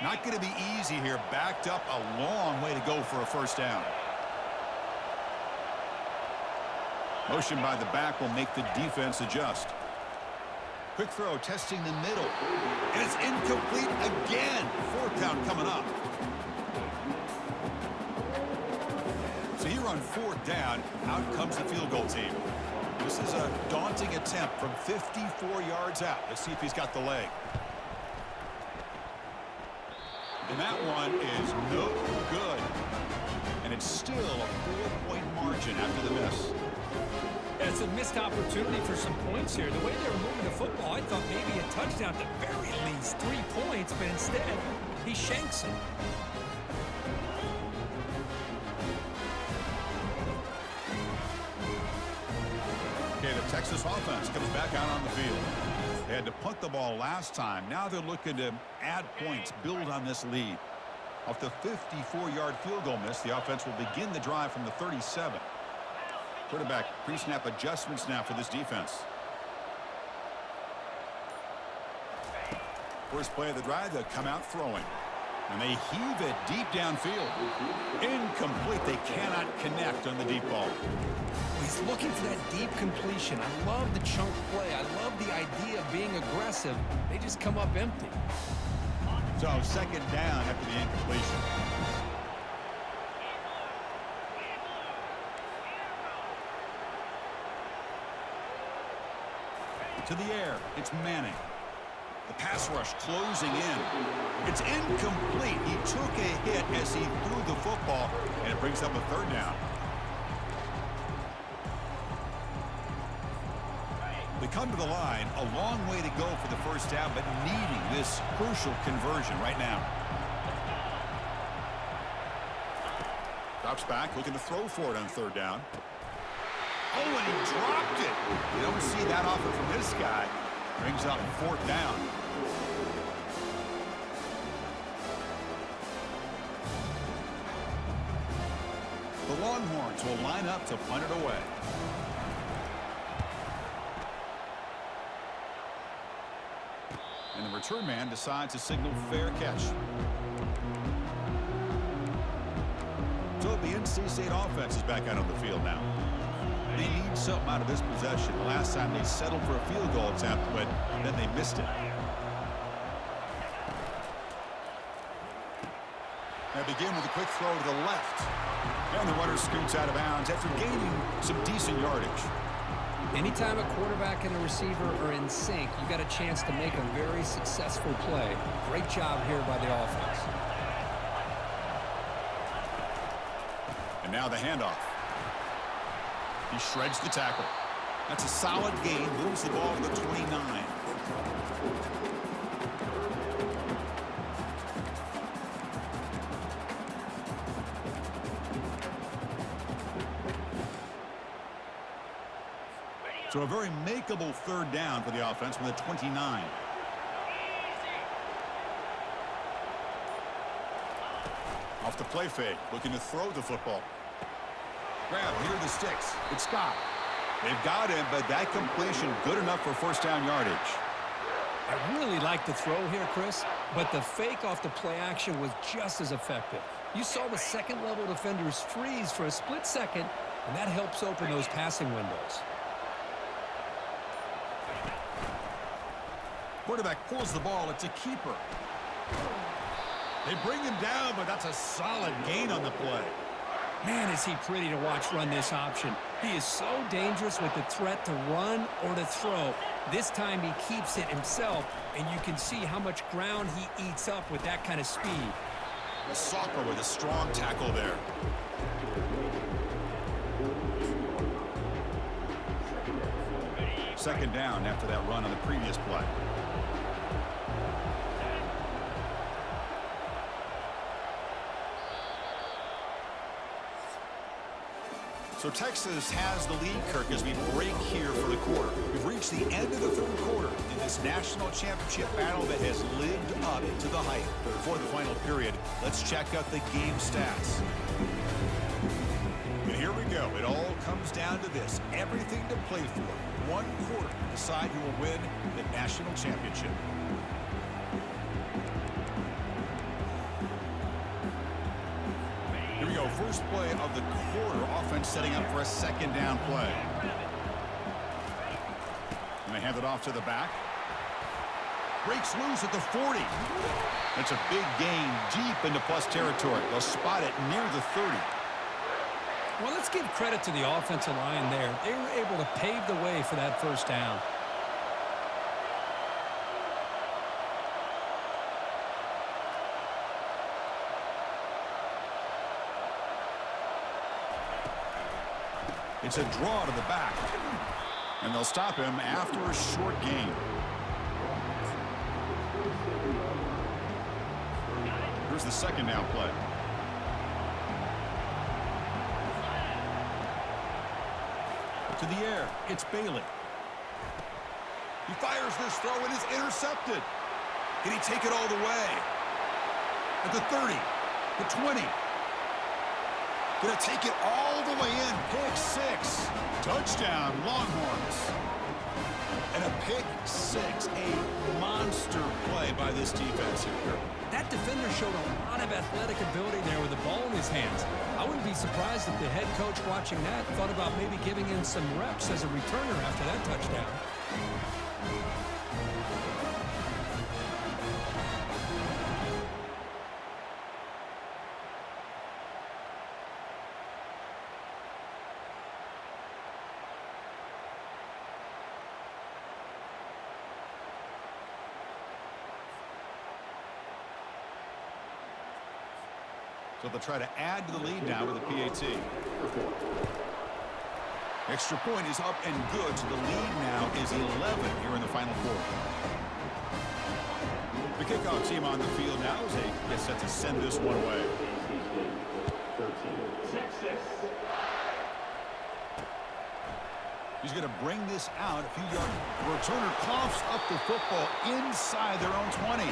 Not going to be easy here. Backed up a long way to go for a 1st down. Motion by the back will make the defense adjust. Quick throw, testing the middle. And it's incomplete again. 4th down coming up. So here on 4th down, out comes the field goal team. This is a daunting attempt from 54 yards out. Let's see if he's got the leg. And that one is no good. And it's still a 4-point margin after the miss. It's a missed opportunity for some points here. The way they were moving the football, I thought maybe a touchdown, at the very least 3 points, but instead, he shanks him. Okay, the Texas offense comes back out on the field. They had to punt the ball last time. Now they're looking to add points, build on this lead. Off the 54-yard field goal miss, the offense will begin the drive from the 37. Quarterback pre-snap adjustments now for this defense. First play of the drive, they'll come out throwing. And they heave it deep downfield. Incomplete. They cannot connect on the deep ball. He's looking for that deep completion. I love the chunk play. I love the idea of being aggressive. They just come up empty. So 2nd down after the incompletion. To the air, it's Manning. The pass rush closing in. It's incomplete. He took a hit as he threw the football, and it brings up a 3rd down. They come to the line, a long way to go for the 1st down, but needing this crucial conversion right now. Drops back, looking to throw for it on 3rd down. Oh, and he dropped it. You don't see that often from this guy. Brings up 4th down. The Longhorns will line up to punt it away. And the return man decides to signal fair catch. So the NC State offense is back out on the field now. They need something out of this possession. Last time they settled for a field goal attempt, but then they missed it. They begin with a quick throw to the left. And the runner scoots out of bounds after gaining some decent yardage. Anytime a quarterback and a receiver are in sync, you got a chance to make a very successful play. Great job here by the offense. And now the handoff. He shreds the tackle. That's a solid gain. Moves the ball to the 29. So a very makeable third down for the offense with a 29. Off the play fake, looking to throw the football. Grab, here are the sticks. It's Scott. They've got him, but that completion good enough for first down yardage. I really like the throw here, Chris, but the fake off the play action was just as effective. You saw the second-level defenders freeze for a split second, and that helps open those passing windows. Quarterback pulls the ball. It's a keeper. They bring him down, but that's a solid gain on the play. Man, is he pretty to watch run this option. He is so dangerous with the threat to run or to throw. This time he keeps it himself, and you can see how much ground he eats up with that kind of speed. Soccer with a strong tackle there. Second down after that run on the previous play. So Texas has the lead, Kirk, as we break here for the quarter. We've reached the end of the third quarter in this national championship battle that has lived up to the hype. Before the final period, let's check out the game stats. And here we go. It all comes down to this. Everything to play for. One quarter to decide who will win the national championship. Here we go. First play of the quarter. Offense setting up for a second down play. And they hand it off to the back. Breaks loose at the 40. That's a big gain deep into plus territory. They'll spot it near the 30. Well, let's give credit to the offensive line there. They were able to pave the way for that first down. It's a draw to the back. And they'll stop him after a short gain. Here's the second down play. To the air. It's Bailey. He fires this throw and is intercepted. Can he take it all the way? At the 30. The 20. Gonna take it all the way in. Pick six. Touchdown, Longhorns. And a pick six. A monster play by this defense here. That defender showed a lot of athletic ability there with the ball in his hands. I wouldn't be surprised if the head coach watching that thought about maybe giving him some reps as a returner after that touchdown. So they'll try to add to the lead now with a PAT. Extra point is up and good, so the lead now is 11 here in the final quarter. The kickoff team on the field now as they get set to send this one away. He's going to bring this out a few yards. The returner coughs up the football inside their own 20.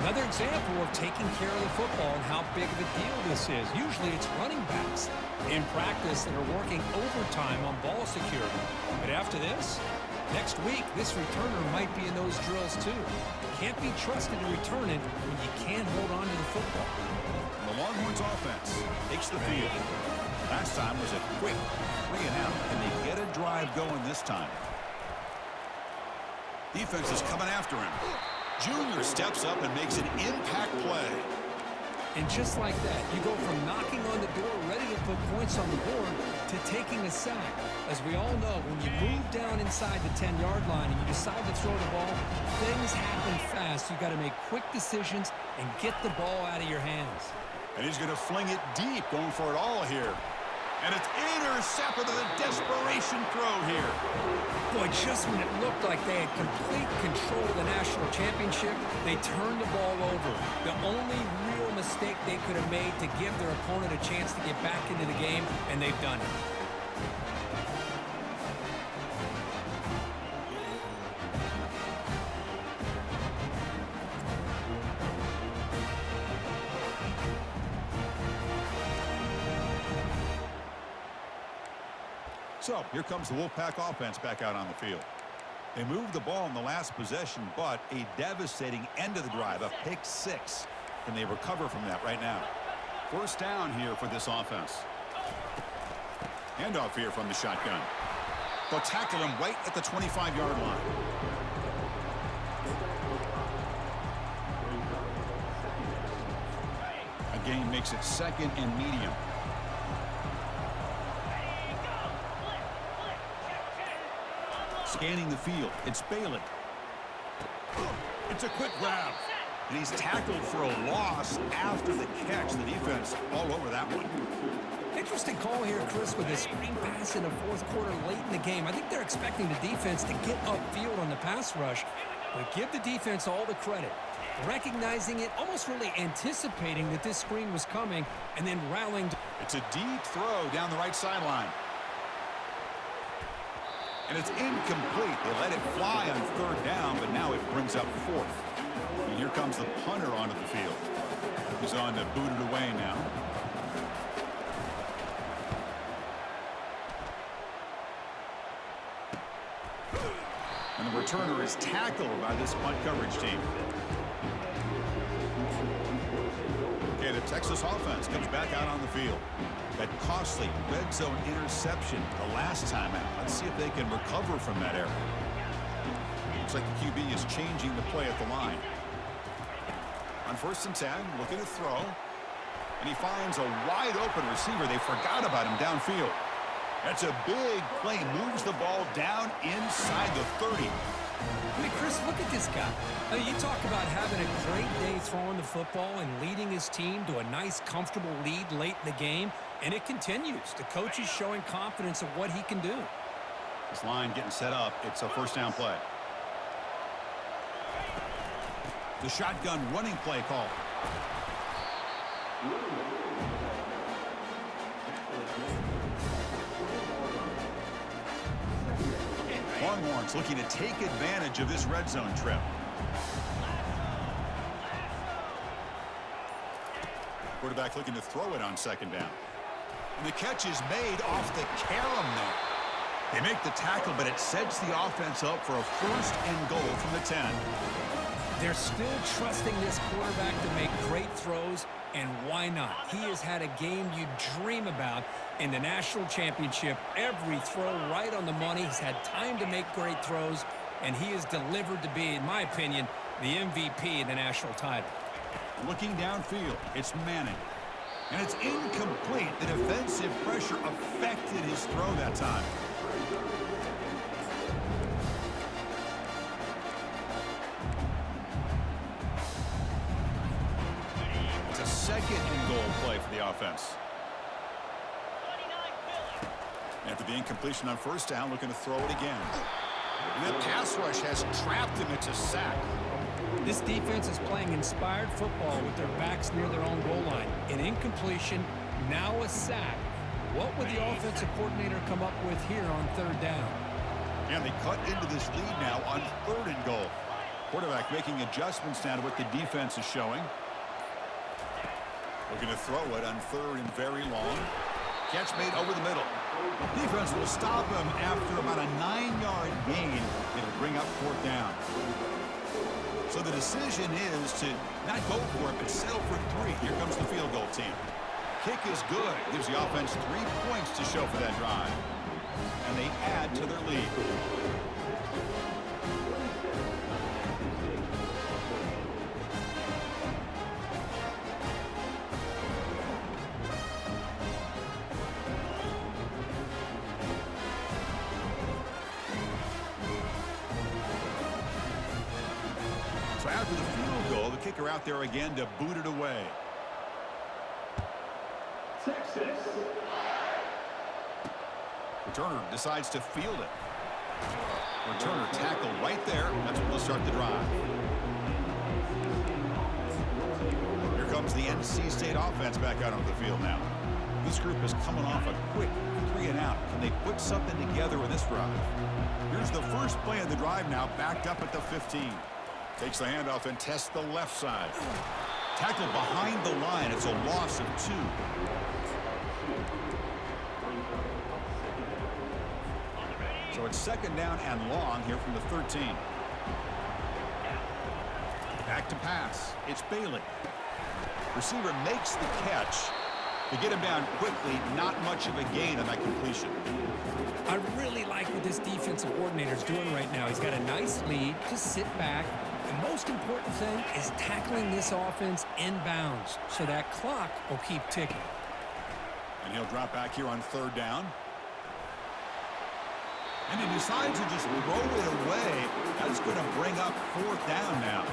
Another example of taking care of the football and how big of a deal this is. Usually it's running backs in practice that are working overtime on ball security. But after this, next week, this returner might be in those drills too. Can't be trusted to return it when you can't hold on to the football. The Longhorns offense takes the field. Last time was a quick 3 and out, and they get a drive going this time. Defense is coming after him. Junior steps up and makes an impact play. And just like that, you go from knocking on the door, ready to put points on the board, to taking a sack. As we all know, when you move down inside the 10-yard line and you decide to throw the ball, things happen fast. You got to make quick decisions and get the ball out of your hands. And he's going to fling it deep, going for it all here. And it's intercepted with a desperation throw here. Boy, just when it looked like they had complete control of the national championship, they turned the ball over. The only real mistake they could have made to give their opponent a chance to get back into the game, and they've done it. So here comes the Wolfpack offense back out on the field. They moved the ball in the last possession, but a devastating end of the drive, a pick six. Can they recover from that right now? First down here for this offense. Handoff here from the shotgun. They'll tackle him right at the 25-yard line. A gain makes it second and medium. Scanning the field, it's Bailey. It's a quick grab. And he's tackled for a loss after the catch. The defense all over that one. Interesting call here, Chris, with a screen pass in the fourth quarter late in the game. I think they're expecting the defense to get upfield on the pass rush, but give the defense all the credit. Recognizing it, almost really anticipating that this screen was coming, and then rallying. It's a deep throw down the right sideline. And it's incomplete. They let it fly on third down, but now it brings up fourth. And here comes the punter onto the field. He's on to boot it away now. And the returner is tackled by this punt coverage team. Okay, the Texas offense comes back out on the field. That costly red zone interception the last time out. Let's see if they can recover from that error. Looks like the QB is changing the play at the line. On 1st and 10, looking to throw. And he finds a wide open receiver. They forgot about him downfield. That's a big play. Moves the ball down inside the 30. I mean, Chris, look at this guy. I mean, you talk about having a great day throwing the football and leading his team to a nice, comfortable lead late in the game, and it continues. The coach is showing confidence of what he can do. This line getting set up. It's a first down play. The shotgun running play call. Longhorns looking to take advantage of this red zone trip. Quarterback looking to throw it on second down. And the catch is made off the carom there. They make the tackle, but it sets the offense up for a first and goal from the 10. They're still trusting this quarterback to make great throws, and why not? He has had a game you dream about in the national championship. Every throw right on the money. He's had time to make great throws, and he is delivered to be, in my opinion, the MVP in the national title. Looking downfield, it's Manning. And it's incomplete. The defensive pressure affected his throw that time. It's a second and goal play for the offense. After the incompletion on first down, looking to throw it again. And that pass rush has trapped him. It's a sack. This defense is playing inspired football with their backs near their own goal line. An incompletion, now a sack. What would the offensive coordinator come up with here on third down? And they cut into this lead now on third and goal. Quarterback making adjustments now to what the defense is showing. Looking to throw it on third and very long. Catch made over the middle. Defense will stop him after about a 9-yard gain. It'll bring up fourth down. So the decision is to not go for it, but settle for 3. Here comes the field goal team. Kick is good. Gives the offense 3 points to show for that drive. And they add to their lead. So after the field goal, the kicker out there again to boot it away. Returner decides to field it. Returner tackled right there. That's what will start the drive. Here comes the NC State offense back out on the field now. This group is coming off a quick 3-and-out. Can they put something together with this drive? Here's the first play of the drive now, backed up at the 15. Takes the handoff and tests the left side. Tackled behind the line. It's a loss of 2. So it's 2nd down and long here from the 13. Back to pass. It's Bailey. Receiver makes the catch. To get him down quickly, not much of a gain on that completion. I really like what this defensive coordinator is doing right now. He's got a nice lead. Just sit back. The most important thing is tackling this offense inbounds so that clock will keep ticking. And he'll drop back here on 3rd down. And he decides to just throw it away. That's going to bring up 4th down now.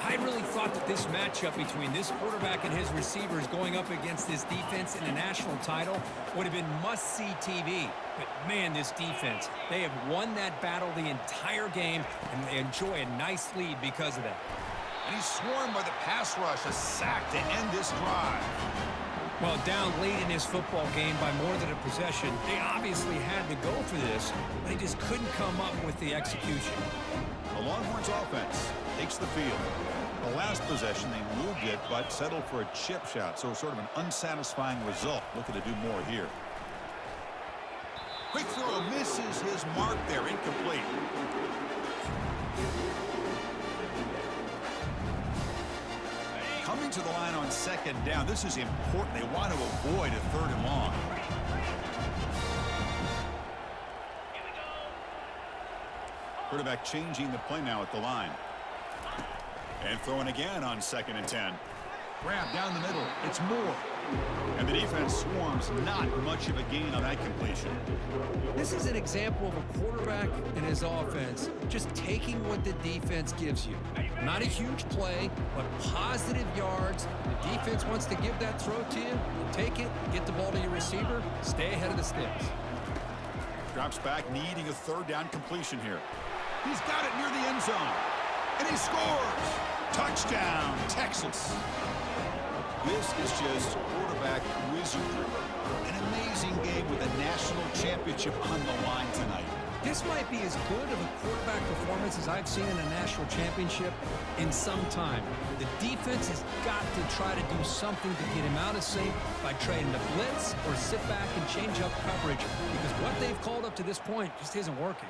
I really thought that this matchup between this quarterback and his receivers going up against this defense in a national title would have been must-see TV. But, man, this defense, they have won that battle the entire game, and they enjoy a nice lead because of that. And he's swarmed by the pass rush, a sack to end this drive. Well, down late in this football game by more than a possession, they obviously had to go for this, but they just couldn't come up with the execution. The Longhorns offense takes the field. The last possession, they moved it, but settled for a chip shot, so sort of an unsatisfying result. Looking to do more here. Quick throw misses his mark there, incomplete. Coming to the line on 2nd down. This is important. They want to avoid a 3rd and long. Quarterback changing the play now at the line. And throwing again on 2nd and 10. Grab down the middle. It's Moore. And the defense swarms. Not much of a gain on that completion. This is an example of a quarterback and his offense just taking what the defense gives you. Not a huge play, but positive yards. The defense wants to give that throw to you. You take it, get the ball to your receiver, stay ahead of the sticks. Drops back, needing a 3rd down completion here. He's got it near the end zone. And he scores! Touchdown, Texas. This is just quarterback wizardry. An amazing game with a national championship on the line tonight. This might be as good of a quarterback performance as I've seen in a national championship in some time. The defense has got to try to do something to get him out of sync by trading the blitz or sit back and change up coverage, because what they've called up to this point just isn't working.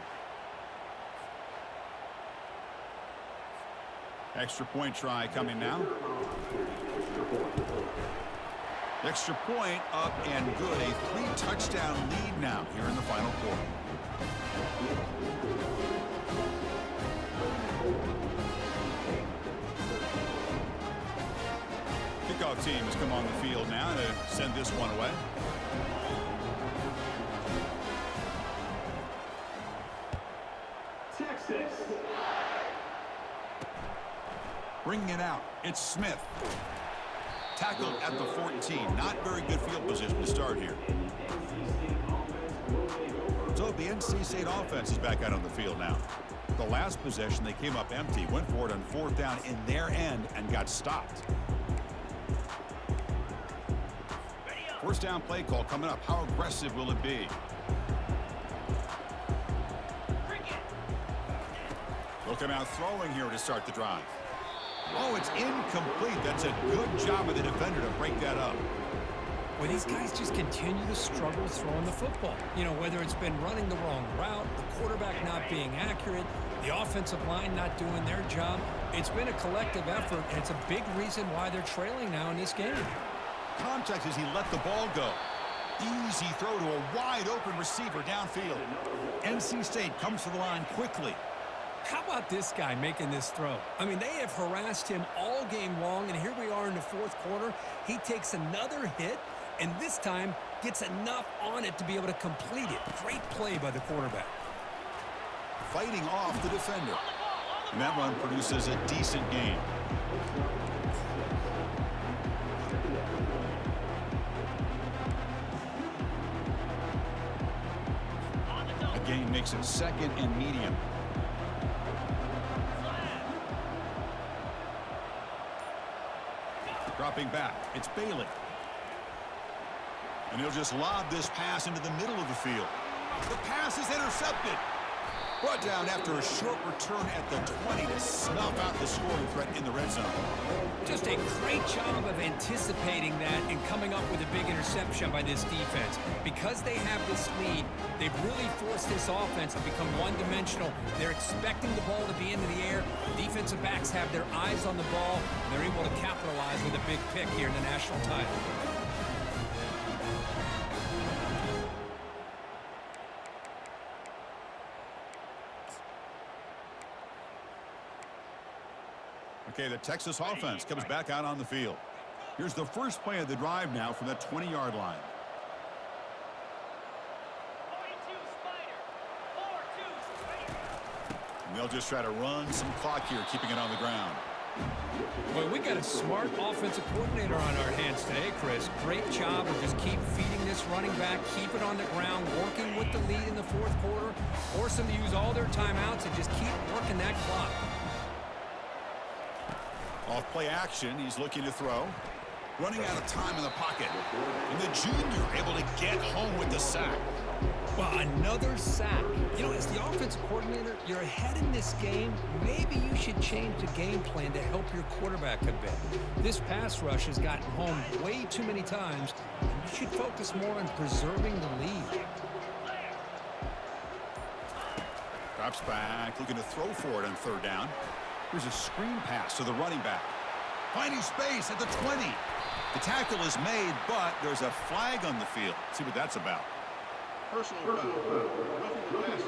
Extra point try coming now. Extra point up and good. A 3-touchdown lead now here in the final quarter. Kickoff team has come on the field now to send this one away. Texas. Bringing it out, it's Smith. Tackled at the 14. Not very good field position to start here. So the NC State offense is back out on the field now. The last possession, they came up empty, went for it on 4th down in their end and got stopped. 1st down play call coming up. How aggressive will it be? They'll come out throwing here to start the drive. Oh, it's incomplete. That's a good job of the defender to break that up. Well, these guys just continue to struggle throwing the football. You know, whether it's been running the wrong route, the quarterback not being accurate, the offensive line not doing their job. It's been a collective effort, and it's a big reason why they're trailing now in this game. Context as he let the ball go. Easy throw to a wide-open receiver downfield. NC State comes to the line quickly. How about this guy making this throw? I mean, they have harassed him all game long, and here we are in the 4th quarter. He takes another hit, and this time gets enough on it to be able to complete it. Great play by the quarterback. Fighting off the defender. And that run produces a decent gain. gain makes it 2nd and medium. Dropping back, it's Bailey. And he'll just lob this pass into the middle of the field. The pass is intercepted. Brought down after a short return at the 20 to snuff out the scoring threat in the red zone. Just a great job of anticipating that and coming up with a big interception by this defense. Because they have this lead, they've really forced this offense to become one-dimensional. They're expecting the ball to be into the air. Defensive backs have their eyes on the ball, and they're able to capitalize with a big pick here in the national title. Okay, the Texas offense comes back out on the field. Here's the first play of the drive now from the 20-yard line. And they'll just try to run some clock here, keeping it on the ground. Boy, we got a smart offensive coordinator on our hands today, Chris. Great job of just keep feeding this running back, keep it on the ground, working with the lead in the fourth quarter, force them to use all their timeouts and just keep working that clock. Off play action, he's looking to throw. Running out of time in the pocket. And the junior able to get home with the sack. Well, another sack. You know, as the offensive coordinator, you're ahead in this game. Maybe you should change the game plan to help your quarterback a bit. This pass rush has gotten home way too many times, and you should focus more on preserving the lead. Drops back, looking to throw for it on 3rd down. Here's a screen pass to the running back. Finding space at the 20. The tackle is made, but there's a flag on the field. See what that's about. Personal foul. Defense.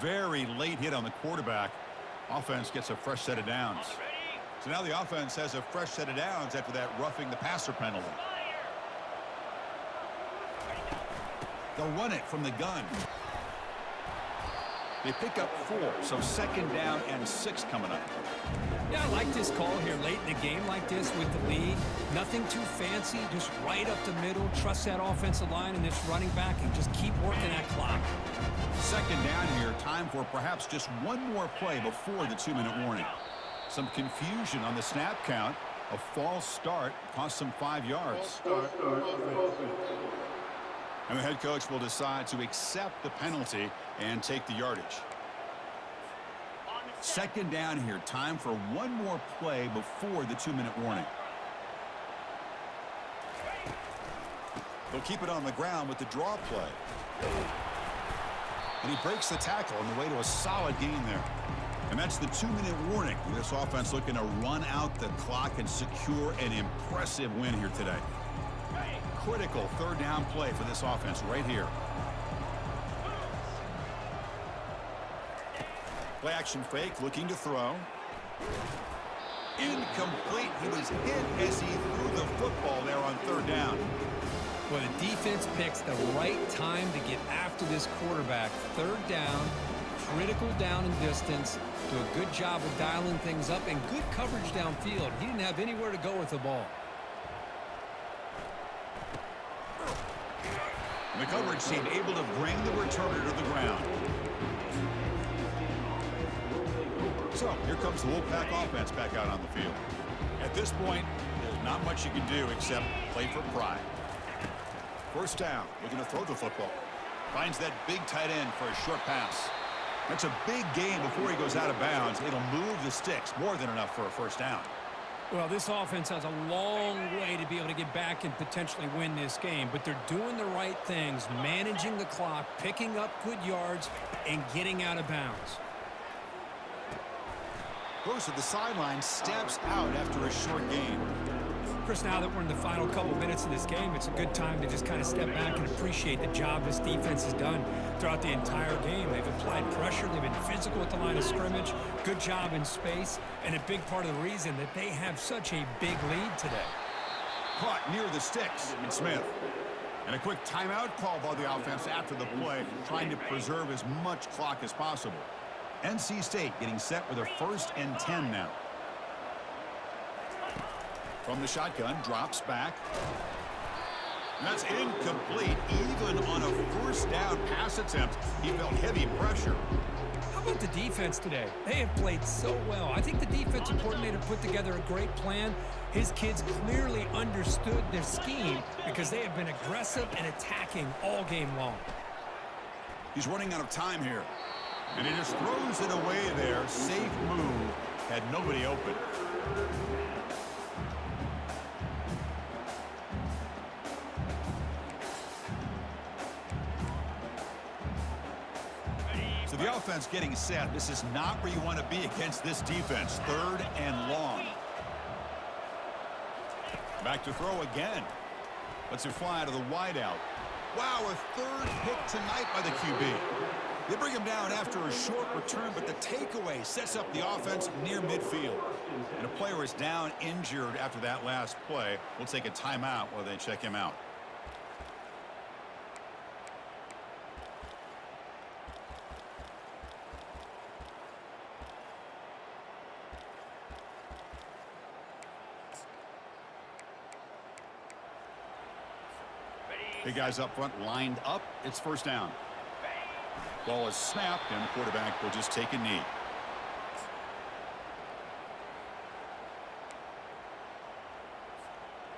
Very late hit on the quarterback. Offense gets a fresh set of downs. So now the offense has a fresh set of downs after that roughing the passer penalty. They'll run it from the gun. They pick up 4, so 2nd down and 6 coming up. Yeah, I like this call here late in the game like this with the lead. Nothing too fancy, just right up the middle. Trust that offensive line and this running back and just keep working that clock. 2nd down here, time for perhaps just one more play before the 2-minute warning. Some confusion on the snap count. A false start cost them 5 yards. And the head coach will decide to accept the penalty and take the yardage. 2nd down here. Time for one more play before the 2-minute warning. They'll keep it on the ground with the draw play. And he breaks the tackle on the way to a solid gain there. And that's the 2-minute warning. This offense looking to run out the clock and secure an impressive win here today. Critical 3rd down play for this offense right here. Play action fake, looking to throw. Incomplete. He was hit as he threw the football there on 3rd down. Well, the defense picks the right time to get after this quarterback. 3rd down, critical down and distance. Do a good job of dialing things up and good coverage downfield. He didn't have anywhere to go with the ball. The coverage team able to bring the returner to the ground. So here comes the Wolfpack offense back out on the field. At this point, there's not much you can do except play for pride. 1st down, looking to throw the football. Finds that big tight end for a short pass. That's a big gain before he goes out of bounds. It'll move the sticks, more than enough for a 1st down. Well, this offense has a long way to be able to get back and potentially win this game, but they're doing the right things, managing the clock, picking up good yards, and getting out of bounds. Goes to the sideline, steps out after a short gain. Chris, now that we're in the final couple minutes of this game, it's a good time to just kind of step back and appreciate the job this defense has done throughout the entire game. They've applied pressure. They've been physical at the line of scrimmage. Good job in space. And a big part of the reason that they have such a big lead today. Caught near the sticks in Smith. And a quick timeout call by the offense after the play, trying to preserve as much clock as possible. NC State getting set with a 1st and 10 now. From the shotgun, drops back. That's incomplete. Even on a first down pass attempt, he felt heavy pressure. How about the defense today? They have played so well. I think the defensive coordinator put together a great plan. His kids clearly understood their scheme because they have been aggressive and attacking all game long. He's running out of time here. And he just throws it away there. Safe move. Had nobody open. So the offense getting set. This is not where you want to be against this defense. 3rd and long. Back to throw again. Lets it fly to the wideout. Wow, a 3rd pick tonight by the QB. They bring him down after a short return, but the takeaway sets up the offense near midfield. And a player is down injured after that last play. We'll take a timeout while they check him out. Big guys up front lined up. It's first down. Ball is snapped, and the quarterback will just take a knee.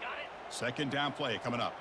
Got it. Second down play coming up.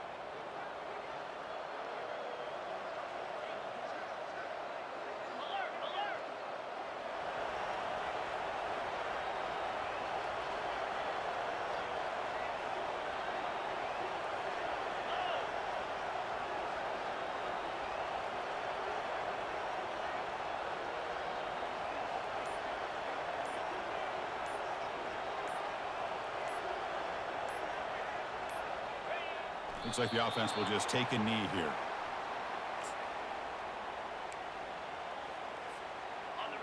Looks like the offense will just take a knee here.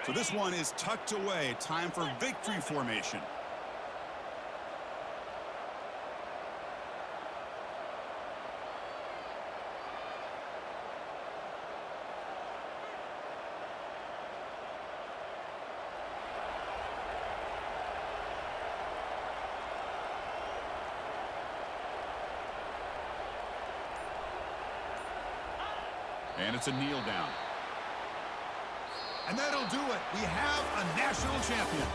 So this one is tucked away. Time for victory formation. And it's a kneel down. And that'll do it. We have a national champion.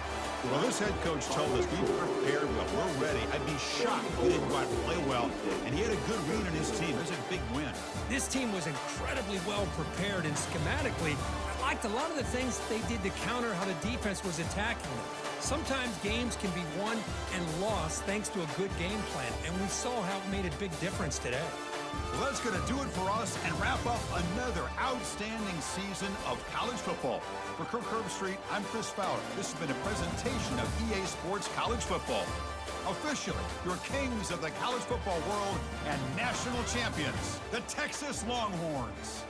Well, this head coach told us we prepared well. We're ready. I'd be shocked if we didn't go out and play well. And he had a good read on his team. There's a big win. This team was incredibly well prepared, and schematically, I liked a lot of the things they did to counter how the defense was attacking them. Sometimes games can be won and lost thanks to a good game plan, and we saw how it made a big difference today. Well, that's going to do it for us and wrap up another outstanding season of college football. For Kirk Herbstreit, I'm Chris Fowler. This has been a presentation of EA Sports College Football. Officially, your kings of the college football world and national champions, the Texas Longhorns.